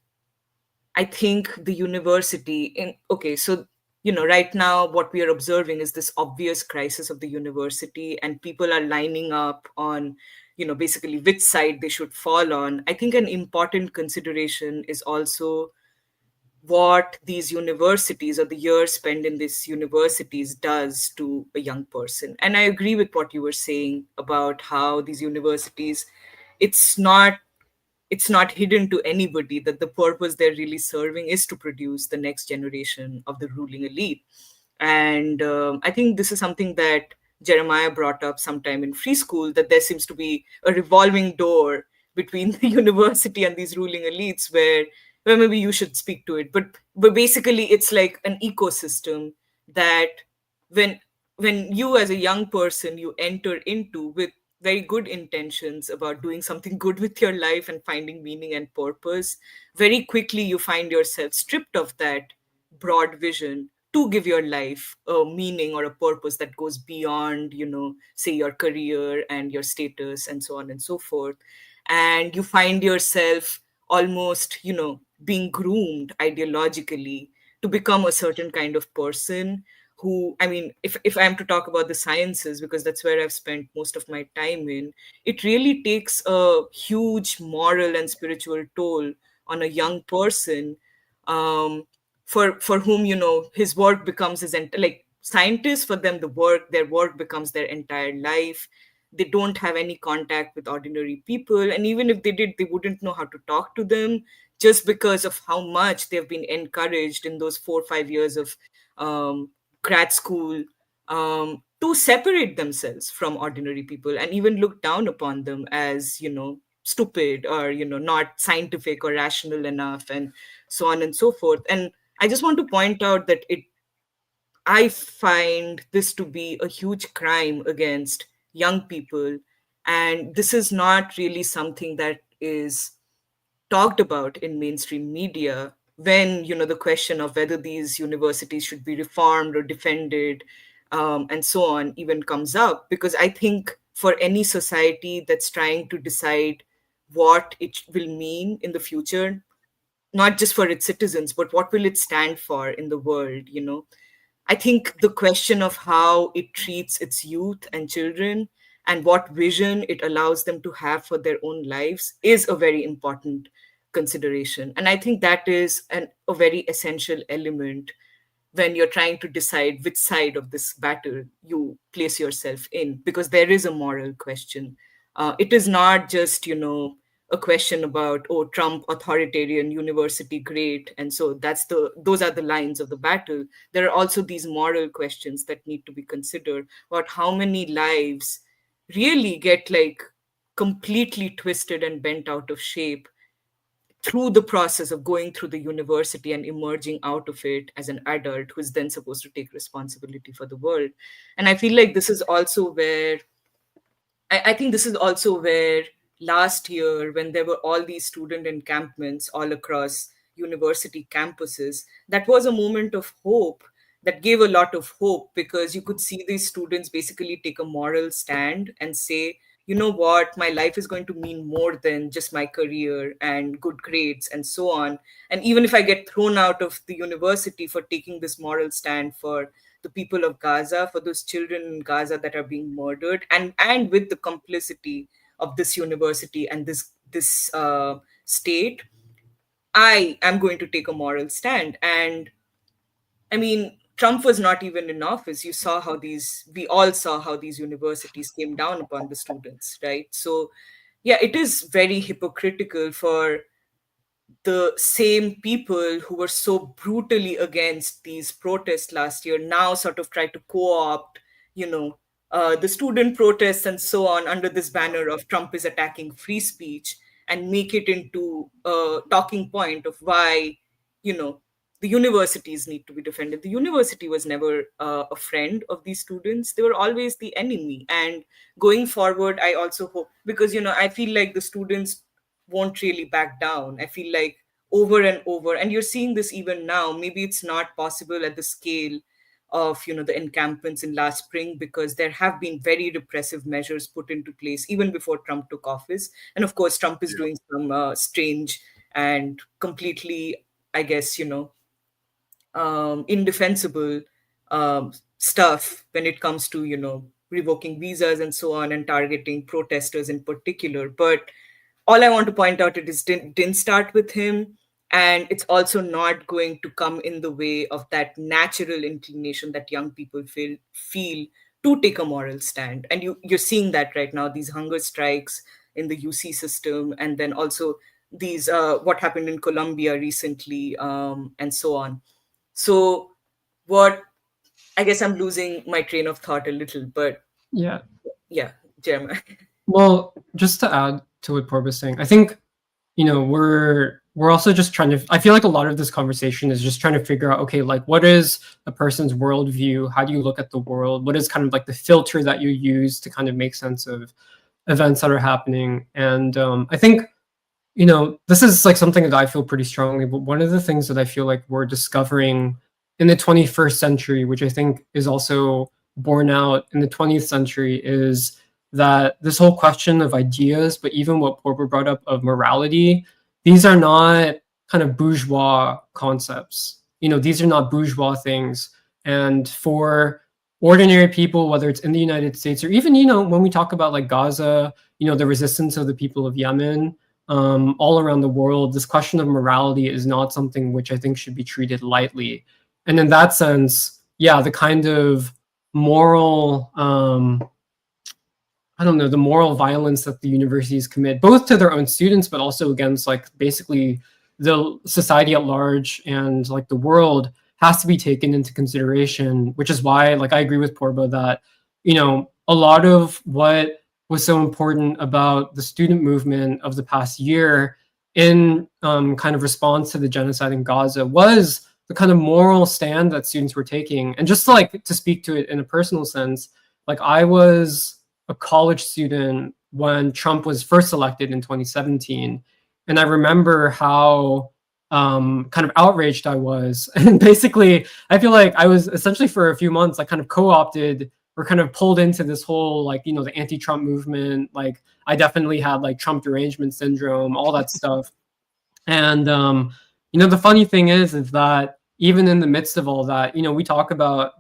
S3: I think the university okay, so, you know, right now what we are observing is this obvious crisis of the university, and people are lining up on, you know, basically which side they should fall on. I think an important consideration is also what these universities, or the years spent in these universities, does to a young person. And I agree with what you were saying about how these universities, it's not hidden to anybody that the purpose they're really serving is to produce the next generation of the ruling elite. And I think this is something that Jeremiah brought up sometime in Free School, that there seems to be a revolving door between the university and these ruling elites where maybe you should speak to it. But basically it's like an ecosystem that when when you as a young person you enter into with very good intentions about doing something good with your life and finding meaning and purpose, very quickly you find yourself stripped of that broad vision to give your life a meaning or a purpose that goes beyond, say your career and your status and so on and so forth. And you find yourself almost, being groomed ideologically to become a certain kind of person who, I mean, if I'm to talk about the sciences, because that's where I've spent most of my time in, it really takes a huge moral and spiritual toll on a young person, um, for whom, his work becomes like scientists, for them their work becomes their entire life. They don't have any contact with ordinary people, and even if they did, they wouldn't know how to talk to them, just because of how much they've been encouraged in those 4 or 5 years of um, grad school, to separate themselves from ordinary people and even look down upon them as, stupid, or not scientific or rational enough, and so on and so forth. And I just want to point out that I find this to be a huge crime against young people. And this is not really something that is talked about in mainstream media when, the question of whether these universities should be reformed or defended, and so on, even comes up. Because I think for any society that's trying to decide what it will mean in the future, not just for its citizens, but what will it stand for in the world, I think the question of how it treats its youth and children and what vision it allows them to have for their own lives is a very important consideration. And I think that is a very essential element when you're trying to decide which side of this battle you place yourself in, because there is a moral question. It is not just, a question about, oh, Trump authoritarian, university great, and so those are the lines of the battle. There are also these moral questions that need to be considered about how many lives really get like completely twisted and bent out of shape through the process of going through the university and emerging out of it as an adult who is then supposed to take responsibility for the world. And I feel like this is also where I think this is also where last year, when there were all these student encampments all across university campuses, that was a moment of hope, that gave a lot of hope, because you could see these students basically take a moral stand and say, you know what, my life is going to mean more than just my career and good grades and so on. And even if I get thrown out of the university for taking this moral stand for the people of Gaza, for those children in Gaza that are being murdered, and with the complicity of this university and this state, I am going to take a moral stand. And I mean, Trump was not even in office. We all saw how these universities came down upon the students, right? So, yeah, it is very hypocritical for the same people who were so brutally against these protests last year now sort of try to co-opt, the student protests and so on under this banner of Trump is attacking free speech, and make it into a talking point of why, you know, the universities need to be defended. The university was never a friend of these students. They were always the enemy. And going forward, I also hope, because, I feel like the students won't really back down. I feel like over and over, and you're seeing this even now. Maybe it's not possible at the scale of, the encampments in last spring, because there have been very repressive measures put into place even before Trump took office. And of course, Trump is
S1: Yeah.
S3: doing some strange and completely, I guess, indefensible stuff when it comes to, revoking visas and so on, and targeting protesters in particular. But all I want to point out, it is didn't start with him, and it's also not going to come in the way of that natural inclination that young people feel to take a moral stand. And you're seeing that right now, these hunger strikes in the UC system, and then also these what happened in Colombia recently, and so on. So what I guess I'm losing my train of thought a little, but
S2: Yeah.
S3: yeah, Jeremiah.
S2: Well, just to add to what Purba was saying, I think, we're also just trying to, I feel like a lot of this conversation is just trying to figure out, okay, like what is a person's worldview? How do you look at the world? What is kind of like the filter that you use to kind of make sense of events that are happening? And I think, this is like something that I feel pretty strongly, but one of the things that I feel like we're discovering in the 21st century, which I think is also borne out in the 20th century, is that this whole question of ideas, but even what Porter brought up of morality, these are not kind of bourgeois concepts. These are not bourgeois things. And for ordinary people, whether it's in the United States or even, when we talk about like Gaza, the resistance of the people of Yemen, all around the world, this question of morality is not something which I think should be treated lightly. And in that sense, yeah, the kind of moral, I don't know, the moral violence that the universities commit, both to their own students, but also against like basically the society at large and like the world, has to be taken into consideration, which is why, like, I agree with Purba that, a lot of what was so important about the student movement of the past year in kind of response to the genocide in Gaza was the kind of moral stand that students were taking. And just like to speak to it in a personal sense, like I was a college student when Trump was first elected in 2017. And I remember how kind of outraged I was. And basically, I feel like I was essentially for a few months, like kind of co-opted or kind of pulled into this whole, like, the anti-Trump movement. Like I definitely had like Trump derangement syndrome, all that stuff. And, the funny thing is that even in the midst of all that,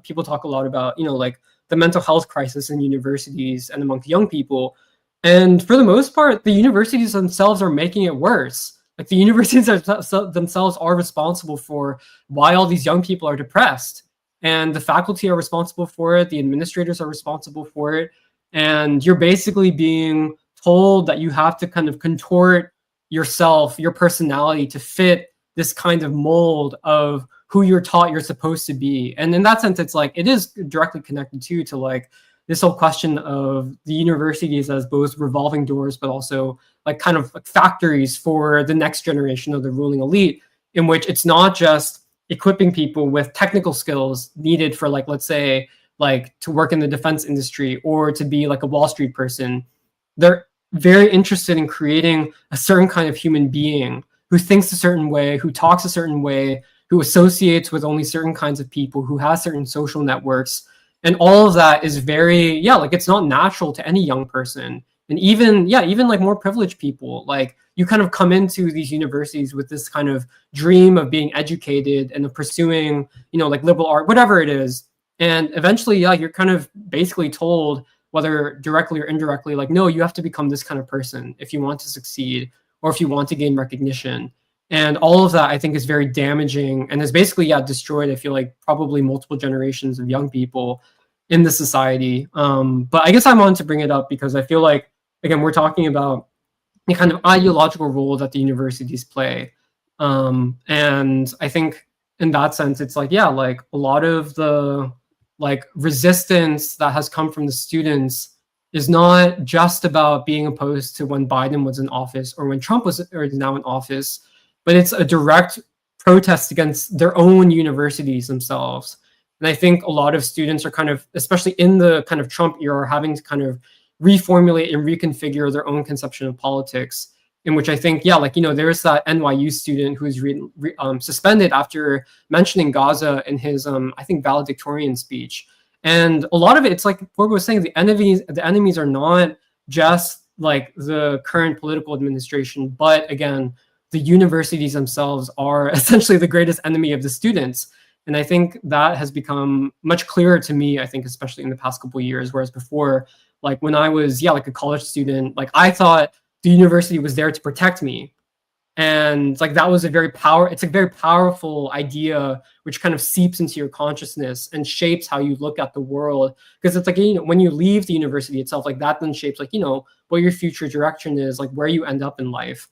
S2: people talk a lot about, like the mental health crisis in universities and among young people. And for the most part, the universities themselves are making it worse. Like the universities themselves are responsible for why all these young people are depressed. And the faculty are responsible for it. The administrators are responsible for it. And you're basically being told that you have to kind of contort yourself, your personality to fit this kind of mold of who you're taught you're supposed to be. And in that sense, it's like, it is directly connected to like this whole question of the universities as both revolving doors, but also like kind of like factories for the next generation of the ruling elite, in which it's not just equipping people with technical skills needed for like, let's say, like to work in the defense industry or to be like a Wall Street person. They're very interested in creating a certain kind of human being who thinks a certain way, who talks a certain way, who associates with only certain kinds of people, who has certain social networks. And all of that is very, like it's not natural to any young person. And even like more privileged people, like you kind of come into these universities with this kind of dream of being educated and of pursuing, like liberal art, whatever it is. And eventually, you're kind of basically told, whether directly or indirectly, like, no, you have to become this kind of person if you want to succeed or if you want to gain recognition. And all of that, I think, is very damaging and has basically, destroyed, I feel like, probably multiple generations of young people in the society. But I guess I wanted to bring it up because I feel like, again, we're talking about the kind of ideological role that the universities play. And I think in that sense, it's like, like a lot of the like resistance that has come from the students is not just about being opposed to when Biden was in office or when Trump was or is now in office, but it's a direct protest against their own universities themselves. And I think a lot of students are kind of, especially in the kind of Trump era, having to kind of reformulate and reconfigure their own conception of politics, in which I think, there's that NYU student who was suspended after mentioning Gaza in his, I think, valedictorian speech. And a lot of it, it's like Purba was saying, the enemies are not just like the current political administration, but again, the universities themselves are essentially the greatest enemy of the students. And I think that has become much clearer to me, I think, especially in the past couple of years, whereas before, like when I was, like a college student, like I thought the university was there to protect me. And like that was a very powerful idea, which kind of seeps into your consciousness and shapes how you look at the world. Because it's like, when you leave the university itself, like that then shapes like, what your future direction is, like where you end up in life.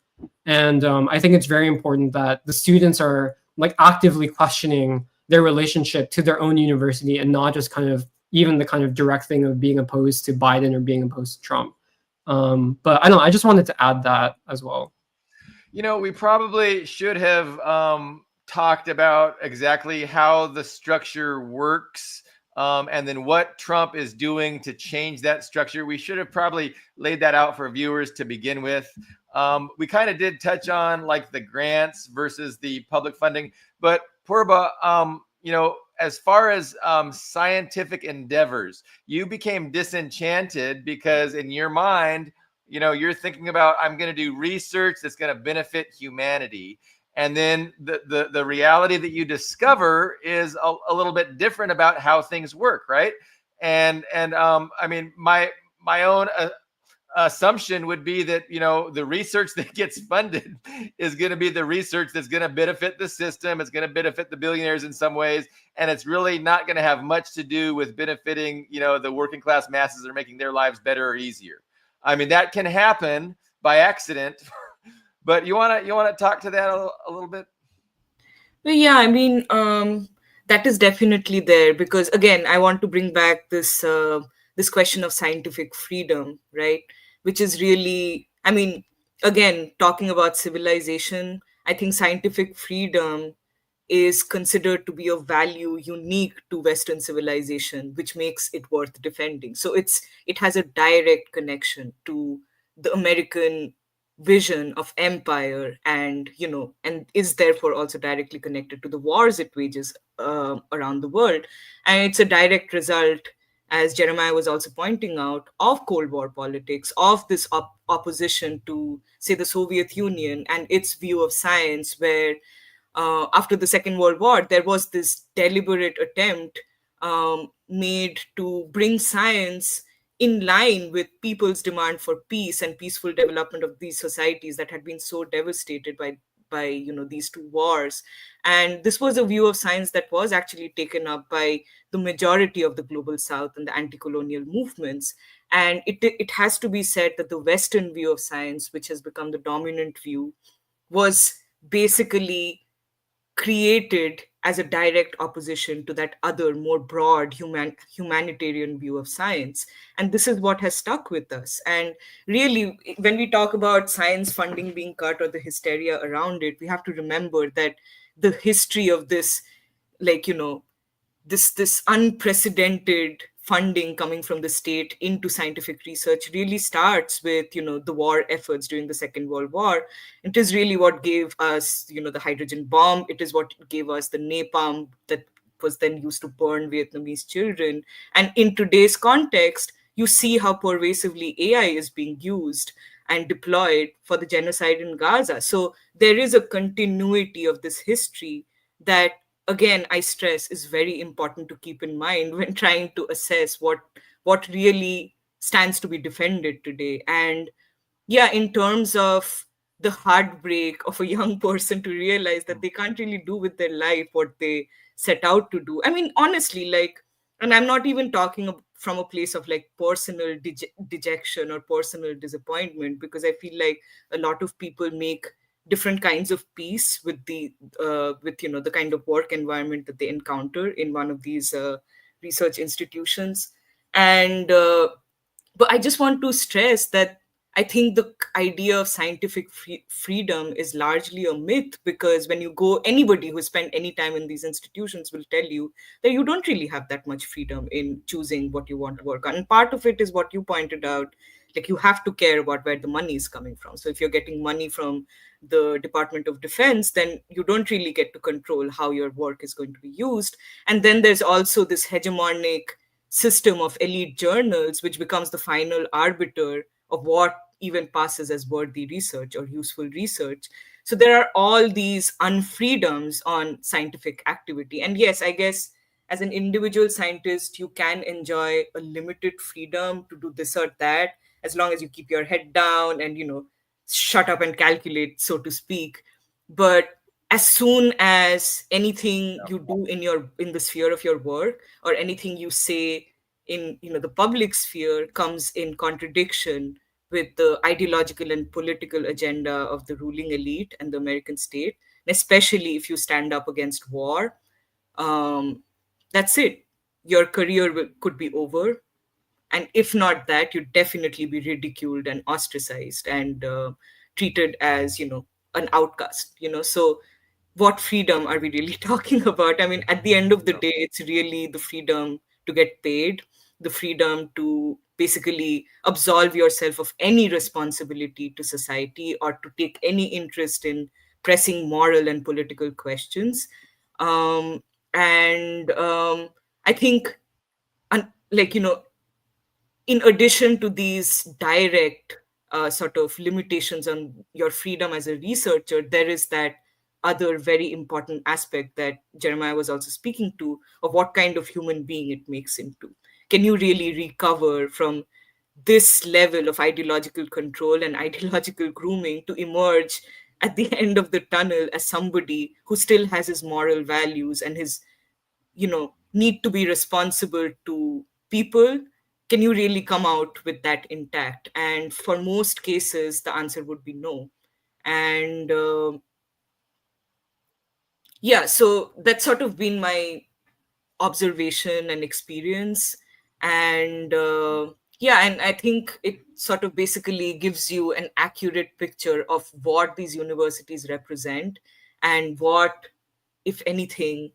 S2: And I think it's very important that the students are like actively questioning their relationship to their own university, and not just kind of even the kind of direct thing of being opposed to Biden or being opposed to Trump. But I don't know, I just wanted to add that as well.
S1: We probably should have talked about exactly how the structure works, and then what Trump is doing to change that structure. We should have probably laid that out for viewers to begin with. We kind of did touch on like the grants versus the public funding, but Purba, as far as scientific endeavors, you became disenchanted because in your mind, you're thinking about, I'm going to do research that's going to benefit humanity. And then the reality that you discover is a little bit different about how things work, right? And I mean, my own assumption would be that the research that gets funded is going to be the research that's going to benefit the system. It's going to benefit the billionaires in some ways, and it's really not going to have much to do with benefiting the working class masses that are making their lives better or easier. I mean, that can happen by accident. But you want to talk to that a little bit?
S3: Well, yeah, I mean, that is definitely there, because again, I want to bring back this question of scientific freedom, right? Which is really, I mean, again, talking about civilization, I think scientific freedom is considered to be a value unique to Western civilization, which makes it worth defending. So it has a direct connection to the American vision of empire, and and is therefore also directly connected to the wars it wages around the world. And it's a direct result, as Jeremiah was also pointing out, of Cold War politics, of this opposition to, say, the Soviet Union and its view of science, where after the Second World War, there was this deliberate attempt made to bring science in line with people's demand for peace and peaceful development of these societies that had been so devastated by these two wars. And this was a view of science that was actually taken up by the majority of the global south and the anti-colonial movements. And it has to be said that the Western view of science, which has become the dominant view, was basically created as a direct opposition to that other, more broad humanitarian view of science. And this is what has stuck with us. And really, when we talk about science funding being cut or the hysteria around it, we have to remember that the history of this, like, this unprecedented funding coming from the state into scientific research really starts with the war efforts during the Second World War. It is really what gave us the hydrogen bomb. It is what gave us the napalm that was then used to burn Vietnamese children. And in today's context, you see how pervasively AI is being used and deployed for the genocide in Gaza. So there is a continuity of this history that, again, I stress, is very important to keep in mind when trying to assess what really stands to be defended today. And yeah, in terms of the heartbreak of a young person to realize that they can't really do with their life what they set out to do. I mean, honestly, like, and I'm not even talking from a place of like personal dejection or personal disappointment, because I feel like a lot of people make different kinds of peace with the kind of work environment that they encounter in one of these research institutions. And but I just want to stress that I think the idea of scientific freedom is largely a myth, because when you go, anybody who spent any time in these institutions will tell you that you don't really have that much freedom in choosing what you want to work on. And part of it is what you pointed out, like, you have to care about where the money is coming from. So if you're getting money from the Department of Defense, then you don't really get to control how your work is going to be used. And then there's also this hegemonic system of elite journals, which becomes the final arbiter of what even passes as worthy research or useful research. So there are all these unfreedoms on scientific activity. And yes, I guess as an individual scientist, you can enjoy a limited freedom to do this or that, as long as you keep your head down and, shut up and calculate, so to speak. But as soon as anything you do in the sphere of your work, or anything you say in the public sphere, comes in contradiction with the ideological and political agenda of the ruling elite and the American state, and especially if you stand up against war, that's it. Your career could be over. And if not that, you'd definitely be ridiculed and ostracized and treated as, an outcast, So what freedom are we really talking about? I mean, at the end of the day, it's really the freedom to get paid, the freedom to basically absolve yourself of any responsibility to society or to take any interest in pressing moral and political questions. And I think, like, in addition to these direct sort of limitations on your freedom as a researcher, there is that other very important aspect that Jeremiah was also speaking to, of what kind of human being it makes into. Can you really recover from this level of ideological control and ideological grooming to emerge at the end of the tunnel as somebody who still has his moral values and his, need to be responsible to people? Can you really come out with that intact? And for most cases the answer would be no. And yeah, so that's sort of been my observation and experience. And yeah, and I think it sort of basically gives you an accurate picture of what these universities represent and what, if anything,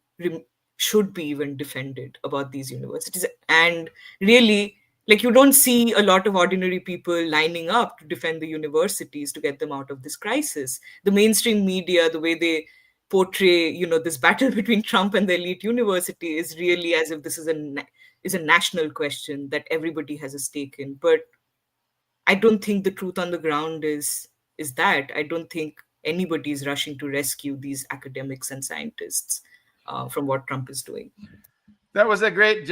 S3: should be even defended about these universities. And really, like, you don't see a lot of ordinary people lining up to defend the universities to get them out of this crisis. The mainstream media, the way they portray, this battle between Trump and the elite university, is really as if this is a national question that everybody has a stake in. But I don't think the truth on the ground is that. I don't think anybody is rushing to rescue these academics and scientists from what Trump is doing.
S1: That was a great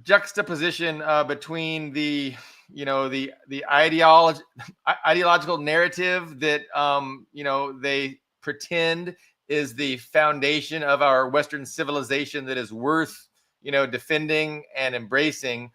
S1: juxtaposition between the ideological narrative that they pretend is the foundation of our Western civilization that is worth defending and embracing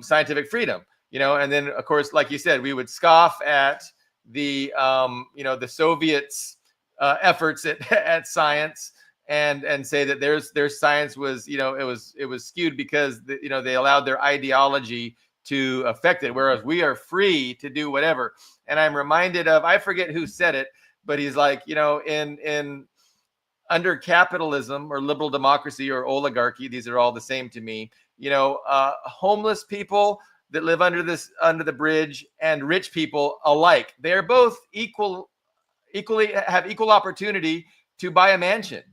S1: scientific freedom. And then of course, like you said, we would scoff at the the Soviets' efforts at science. And say that their science was it was skewed because they allowed their ideology to affect it, whereas we are free to do whatever. And I'm reminded of, I forget who said it, but he's like, in under capitalism or liberal democracy or oligarchy, these are all the same to me. Homeless people that live under the bridge and rich people alike, they're both equally have equal opportunity to buy a mansion.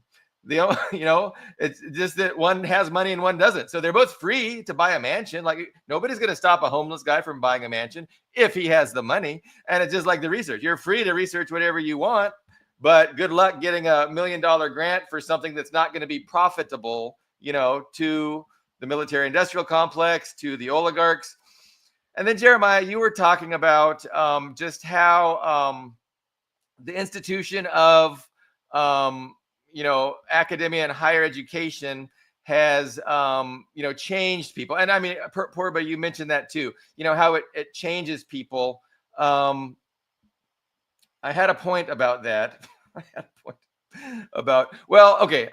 S1: It's just that one has money and one doesn't. So they're both free to buy a mansion. Like, nobody's going to stop a homeless guy from buying a mansion if he has the money. And it's just like the research. You're free to research whatever you want, but good luck getting $1 million grant for something that's not going to be profitable, to the military industrial complex, to the oligarchs. And then Jeremiah, you were talking about just how the institution of academia and higher education has, changed people. And I mean, Purba, you mentioned that too, how it changes people. I had a point about that. Okay.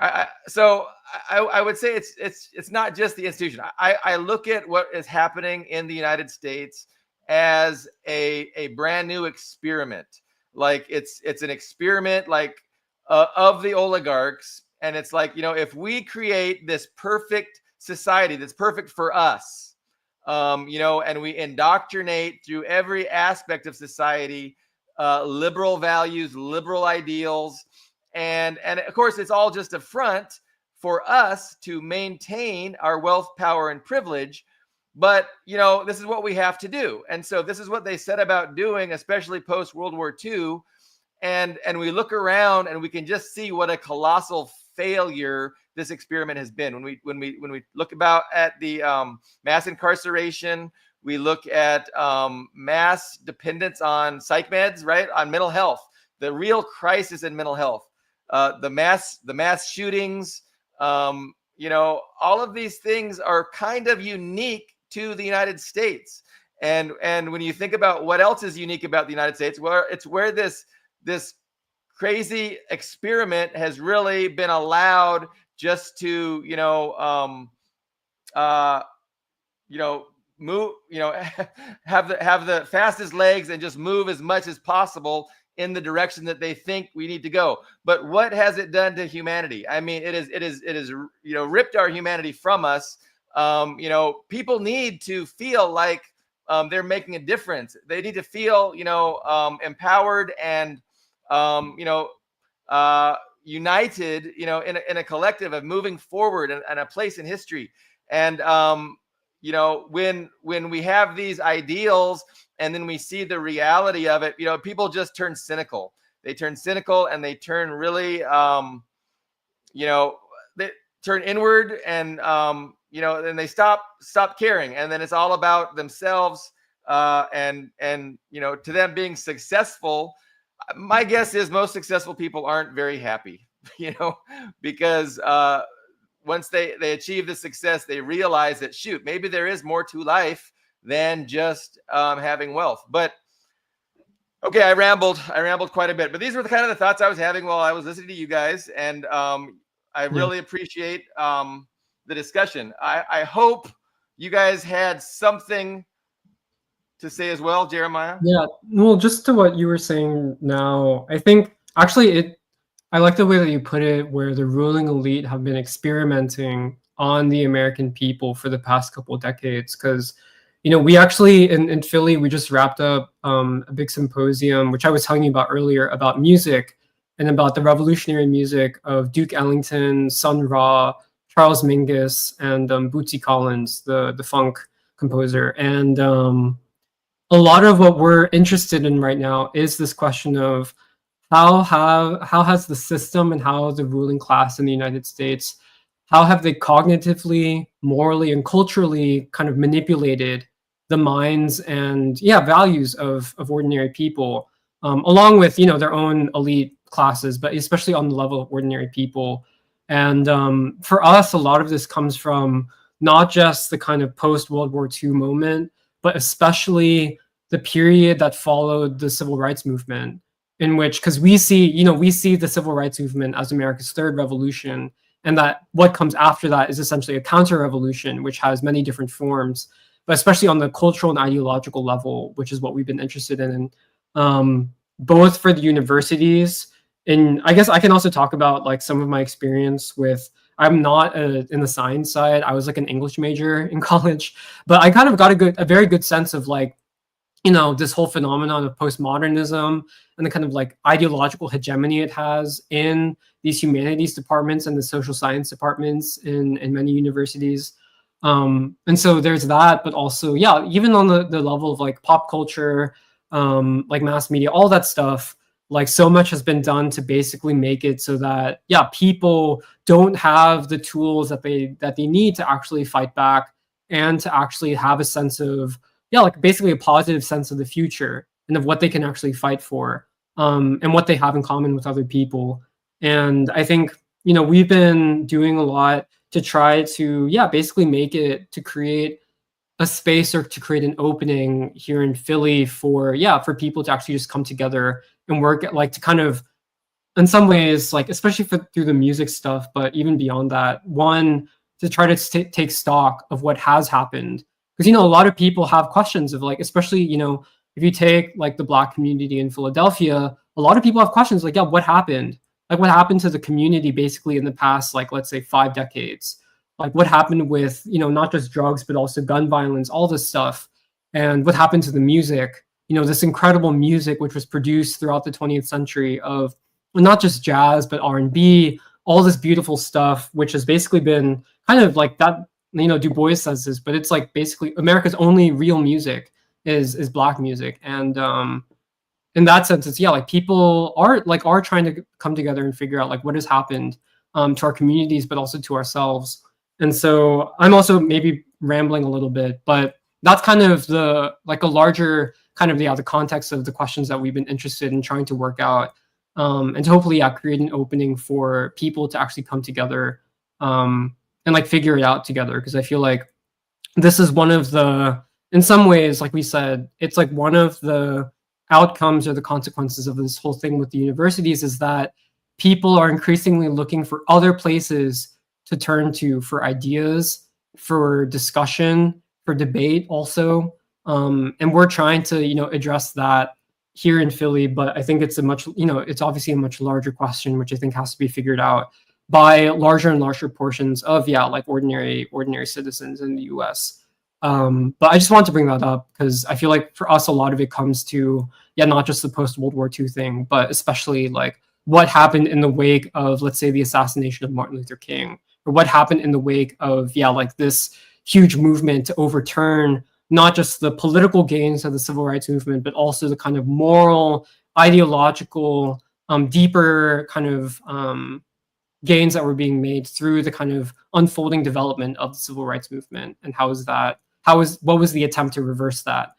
S1: So I would say it's not just the institution. I look at what is happening in the United States as a brand new experiment. Like it's an experiment, like, of the oligarchs. And it's like, if we create this perfect society that's perfect for us, and we indoctrinate through every aspect of society, liberal values, liberal ideals, and of course, it's all just a front for us to maintain our wealth, power, and privilege. But, this is what we have to do. And so this is what they set about doing, especially post World War II. And we look around and we can just see what a colossal failure this experiment has been. When we look about at the mass incarceration, we look at mass dependence on psych meds, right? On mental health, the real crisis in mental health, the mass shootings, all of these things are kind of unique to the United States. And when you think about what else is unique about the United States, well, it's where this crazy experiment has really been allowed just to, uh, move, have the fastest legs and just move as much as possible in the direction that they think we need to go. But what has it done to humanity? I mean, it is ripped our humanity from us. People need to feel like they're making a difference. They need to feel, empowered and, united, in a collective of moving forward and a place in history. And, when we have these ideals and then we see the reality of it, people just turn cynical. They turn cynical and they turn really, they turn inward and, then they stop caring. And then it's all about themselves. And to them being successful, my guess is most successful people aren't very happy, because once they achieve the success, they realize that, shoot, maybe there is more to life than just having wealth. But okay, I rambled quite a bit, but these were the kind of the thoughts I was having while I was listening to you guys. And I really appreciate the discussion. I hope you guys had something to say as well, Jeremiah.
S2: Yeah, well, just to what you were saying now, I think actually I like the way that you put it, where the ruling elite have been experimenting on the American people for the past couple of decades. Because, we actually in Philly, we just wrapped up a big symposium, which I was telling you about earlier, about music and about the revolutionary music of Duke Ellington, Sun Ra, Charles Mingus, and Bootsy Collins, the funk composer. And a lot of what we're interested in right now is this question of how has the system and how the ruling class in the United States, how have they cognitively, morally, and culturally kind of manipulated the minds and values of ordinary people, along with their own elite classes, but especially on the level of ordinary people. And for us, a lot of this comes from not just the kind of post-World War II moment, but especially the period that followed the civil rights movement, in which, because we see the civil rights movement as America's third revolution, and that what comes after that is essentially a counter-revolution, which has many different forms, but especially on the cultural and ideological level, which is what we've been interested in, both for the universities. And I guess I can also talk about like some of my experience with, I'm not in the science side. I was like an English major in college, but I kind of got a very good sense of like, this whole phenomenon of postmodernism and the kind of like ideological hegemony it has in these humanities departments and the social science departments in many universities. And so there's that, but also, even on the level of like pop culture, like mass media, all that stuff, like so much has been done to basically make it so that, people don't have the tools that they need to actually fight back and to actually have a sense of, like basically a positive sense of the future and of what they can actually fight for, and what they have in common with other people. And I think, we've been doing a lot to try to, basically make it, to create a space or to create an opening here in Philly for people to actually just come together and work at, like, to kind of, in some ways, like, especially through the music stuff, but even beyond that, one, to try to take stock of what has happened. Because, a lot of people have questions of like, especially, if you take like the Black community in Philadelphia, a lot of people have questions like, what happened? Like what happened to the community basically in the past, like, let's say 5 decades? Like what happened with, not just drugs, but also gun violence, all this stuff. And what happened to the music, this incredible music, which was produced throughout the 20th century of not just jazz, but R&B, all this beautiful stuff, which has basically been kind of like that, Du Bois says this, but it's like basically America's only real music is Black music. And in that sense, it's like people are trying to come together and figure out like what has happened to our communities, but also to ourselves. And so I'm also maybe rambling a little bit, but that's kind of the like a larger kind of the context of the questions that we've been interested in trying to work out, and to hopefully create an opening for people to actually come together, and like figure it out together. Because I feel like this is one of the, in some ways, like we said, it's like one of the outcomes or the consequences of this whole thing with the universities is that people are increasingly looking for other places to turn to for ideas, for discussion, for debate also. And we're trying to, address that here in Philly, but I think it's it's obviously a much larger question, which I think has to be figured out by larger and larger portions of, like ordinary citizens in the US. But I just want to bring that up because I feel like for us, a lot of it comes to, not just the post World War II thing, but especially like what happened in the wake of, let's say, the assassination of Martin Luther King, or what happened in the wake of, like this huge movement to overturn not just the political gains of the civil rights movement, but also the kind of moral, ideological, deeper kind of gains that were being made through the kind of unfolding development of the civil rights movement. And what was the attempt to reverse that?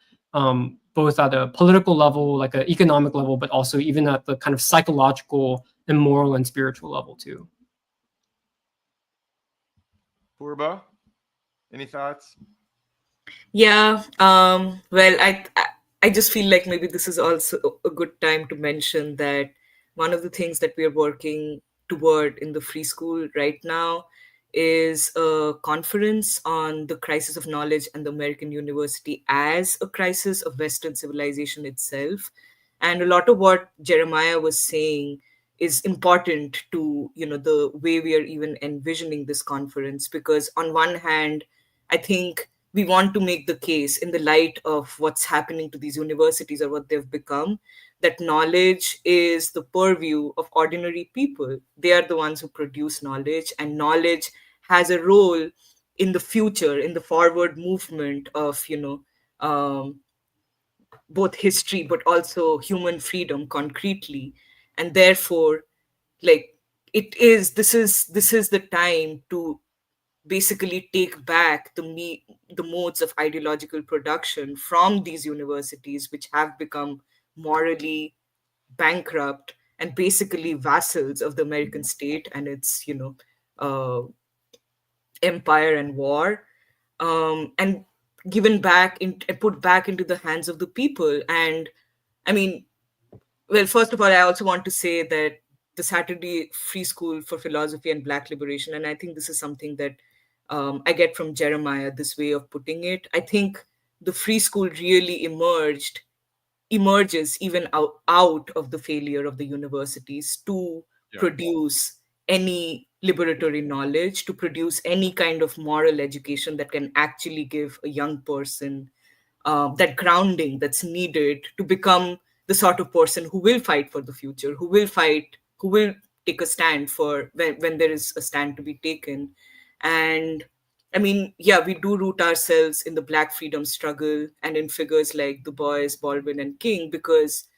S2: Both at a political level, like an economic level, but also even at the kind of psychological and moral and spiritual level too.
S1: Purba, any thoughts?
S3: Yeah. Well, I just feel like maybe this is also a good time to mention that one of the things that we are working toward in the free school right now is a conference on the crisis of knowledge and the American university as a crisis of Western civilization itself. And a lot of what Jeremiah was saying is important to, the way we are even envisioning this conference, because on one hand, I think we want to make the case in the light of what's happening to these universities or what they've become, that knowledge is the purview of ordinary people. They are the ones who produce knowledge, and knowledge has a role in the future, in the forward movement of, both history but also human freedom concretely. And therefore, like, this is the time to basically take back the modes of ideological production from these universities, which have become morally bankrupt and basically vassals of the American state and its uh, empire and war, and given back and put back into the hands of the people. And I mean, well, first of all, I also want to say that the Saturday Free School for Philosophy and Black Liberation, and I think this is something that I get from Jeremiah, this way of putting it. I think the free school really emerges even out of the failure of the universities to produce any liberatory knowledge, to produce any kind of moral education that can actually give a young person that grounding that's needed to become the sort of person who will fight for the future, who will take a stand for when there is a stand to be taken. And I mean, yeah, we do root ourselves in the Black freedom struggle and in figures like Du Bois, Baldwin, and King, because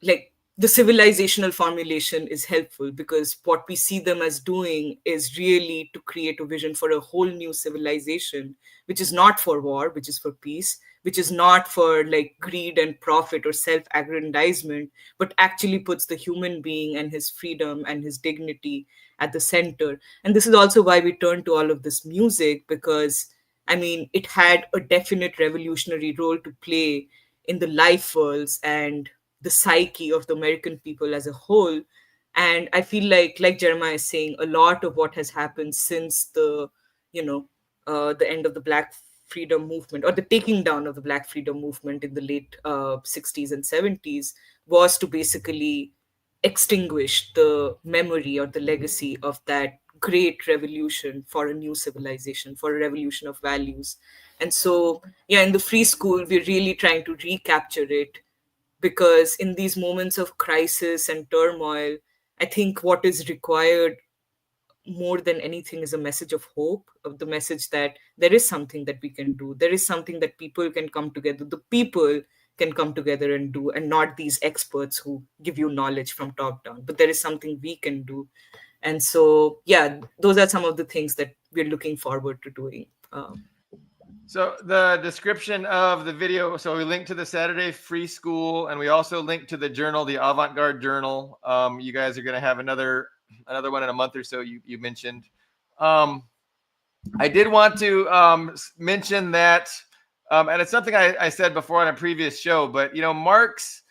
S3: like the civilizational formulation is helpful, because what we see them as doing is really to create a vision for a whole new civilization, which is not for war, which is for peace, which is not for like greed and profit or self-aggrandizement, but actually puts the human being and his freedom and his dignity at the center. And this is also why we turn to all of this music, because I mean, it had a definite revolutionary role to play in the life worlds and the psyche of the American people as a whole. And I feel like Jeremiah is saying, a lot of what has happened since the end of the Black freedom movement, or the taking down of the Black freedom movement in the late 60s and 70s, was to basically extinguish the memory or the legacy of that great revolution for a new civilization, for a revolution of values. And so, yeah, in the free school, we're really trying to recapture it, because in these moments of crisis and turmoil, I think what is required more than anything is a message of hope, of the message that there is something that we can do. There is something that people can come together. The people can come together and do, and not these experts who give you knowledge from top down. But there is something we can do. And so, yeah, those are some of the things that we're looking forward to doing.
S1: So the description of the video, so we link to the Saturday Free School, and we also link to the journal, the Avant-Guarde journal. You guys are going to have another one in a month or so, you mentioned. I did want to mention that, and it's something I said before on a previous show, but Marx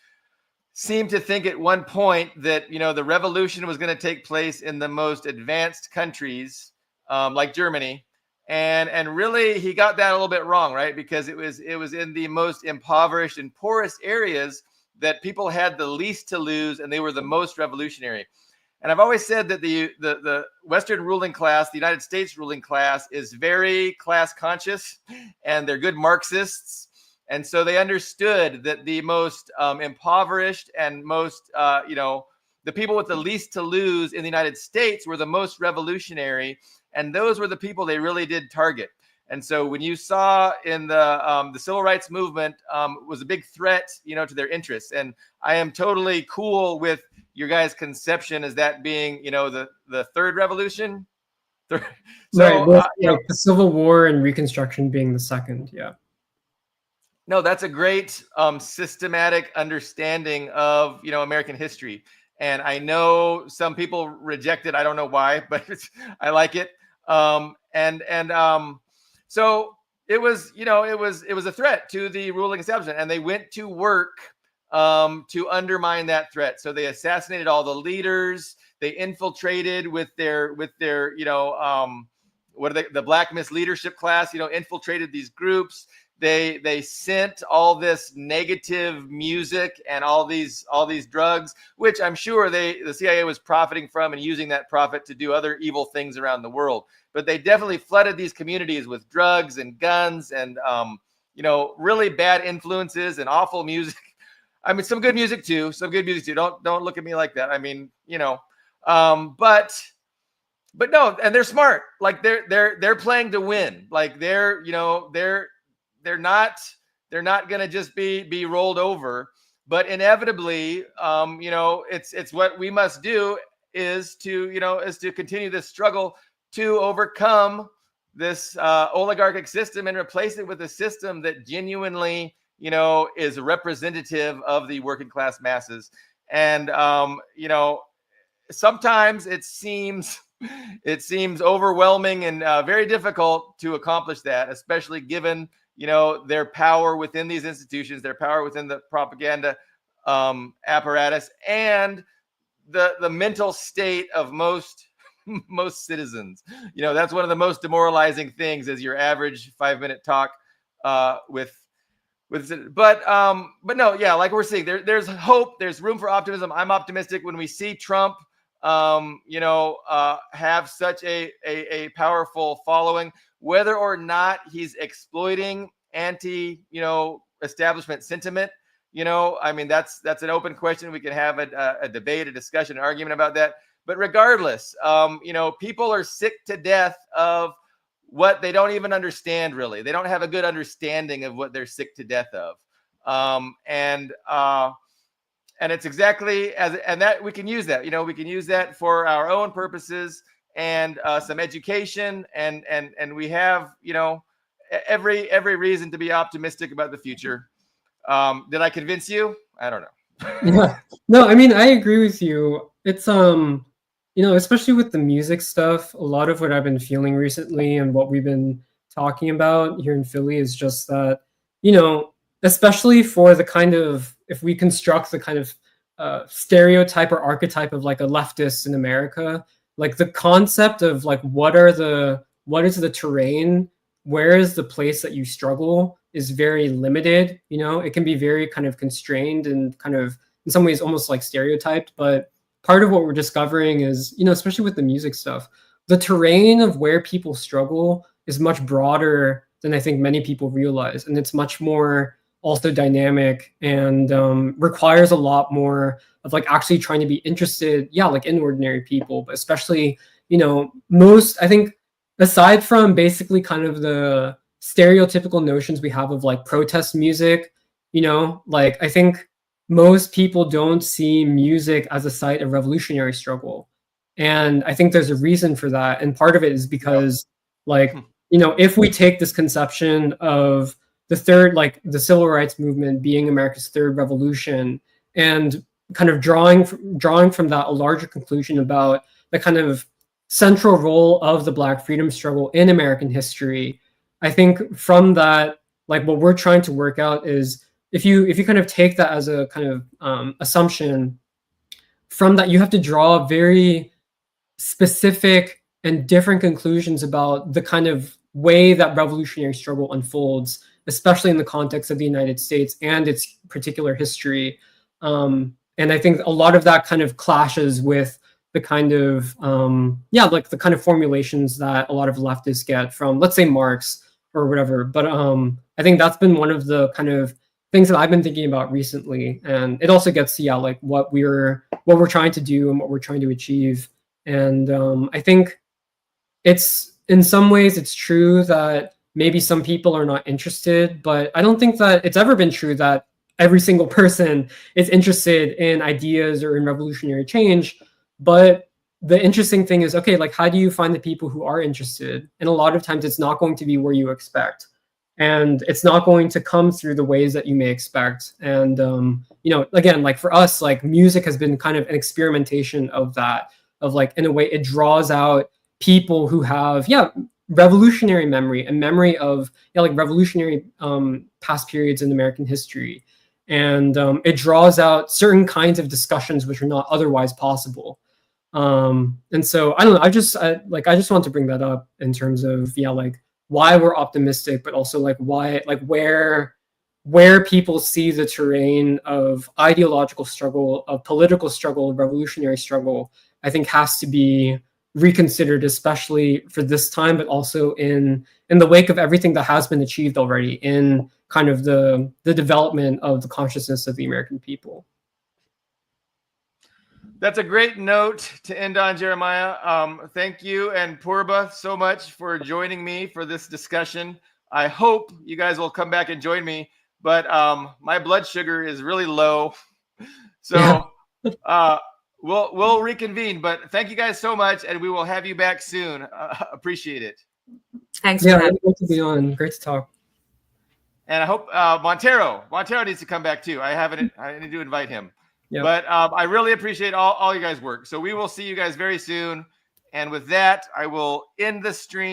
S1: seemed to think at one point that, the revolution was going to take place in the most advanced countries, like Germany. And really he got that a little bit wrong, right? Because it was in the most impoverished and poorest areas that people had the least to lose, and they were the most revolutionary. And I've always said that the Western ruling class, the United States ruling class, is very class conscious, and they're good Marxists. And so they understood that the most impoverished and most, the people with the least to lose in the United States were the most revolutionary. And those were the people they really did target. And so when you saw in the civil rights movement was a big threat, to their interests. And I am totally cool with your guys' conception as that being, the third revolution. So,
S2: right. Well, the Civil War and Reconstruction being the second. Yeah.
S1: No, that's a great systematic understanding of, American history. And I know some people reject it. I don't know why, but I like it. So it was, it was a threat to the ruling establishment, and they went to work to undermine that threat. So they assassinated all the leaders. They infiltrated with their the Black misleadership class, infiltrated these groups. They sent all this negative music and all these drugs, which I'm sure the CIA was profiting from and using that profit to do other evil things around the world. But they definitely flooded these communities with drugs and guns and really bad influences and awful music. I mean, some good music too. Don't look at me like that. I mean, but no, and they're smart. Like they're playing to win. Like they're not going to just be rolled over, but inevitably, it's what we must do is to continue this struggle to overcome this oligarchic system and replace it with a system that genuinely, is representative of the working class masses. And, sometimes it seems overwhelming and very difficult to accomplish that, especially given their power within these institutions, their power within the propaganda apparatus, and the mental state of most citizens. That's one of the most demoralizing things, is your average 5-minute talk but no, yeah, like we're seeing, there's hope, there's room for optimism. I'm optimistic when we see Trump have such a powerful following, whether or not he's exploiting establishment sentiment. I mean, that's an open question. We can have a debate, a discussion, an argument about that. But regardless, people are sick to death of what they don't even understand, really. They don't have a good understanding of what they're sick to death of. And it's exactly and that we can use that, we can use that for our own purposes and some education. And we have, every reason to be optimistic about the future. Did I convince you? I don't know.
S2: Yeah. No, I mean, I agree with you. It's, especially with the music stuff, a lot of what I've been feeling recently and what we've been talking about here in Philly is just that, especially for the kind of, if we construct the kind of stereotype or archetype of like a leftist in America, like the concept of like, what is the terrain? Where is the place that you struggle is very limited. It can be very kind of constrained and kind of in some ways almost like stereotyped. But part of what we're discovering is, especially with the music stuff, the terrain of where people struggle is much broader than I think many people realize. And it's much more also dynamic and requires a lot more of like actually trying to be interested, like in ordinary people, but especially, most, I think, aside from basically kind of the stereotypical notions we have of like protest music, like I think most people don't see music as a site of revolutionary struggle. And I think there's a reason for that. And part of it is because if we take this conception of the third, like the civil rights movement being America's third revolution and kind of drawing from that a larger conclusion about the kind of central role of the Black freedom struggle in American history, I think from that, like what we're trying to work out is if you kind of take that as a kind of assumption, from that you have to draw very specific and different conclusions about the kind of way that revolutionary struggle unfolds, especially in the context of the United States and its particular history. And I think a lot of that kind of clashes with the kind of like the kind of formulations that a lot of leftists get from, let's say, Marx or whatever. But I think that's been one of the kind of things that I've been thinking about recently, and it also gets to like what we're trying to do and what we're trying to achieve. And I think it's, in some ways, it's true that maybe some people are not interested, but I don't think that it's ever been true that every single person is interested in ideas or in revolutionary change. But the interesting thing is, okay, like, how do you find the people who are interested? And a lot of times it's not going to be where you expect. And it's not going to come through the ways that you may expect. And, again, like for us, like music has been kind of an experimentation of that, of like, in a way, it draws out people who have, revolutionary memory and memory of, like revolutionary past periods in American history. And it draws out certain kinds of discussions which are not otherwise possible. And so I don't know, I just want to bring that up in terms of, like why we're optimistic, but also like why, like where people see the terrain of ideological struggle, of political struggle, of revolutionary struggle, I think has to be reconsidered, especially for this time, but also in the wake of everything that has been achieved already in kind of the development of the consciousness of the American people.
S1: That's a great note to end on, Jeremiah. Thank you and Purba so much for joining me for this discussion. I hope you guys will come back and join me, but my blood sugar is really low. So we'll reconvene, but thank you guys so much, and we will have you back soon. Appreciate it.
S3: Thanks for having
S2: great to be on. Great to talk.
S1: And I hope Montero needs to come back too. I need to invite him. Yep. But I really appreciate all you guys' work. So we will see you guys very soon. And with that, I will end the stream.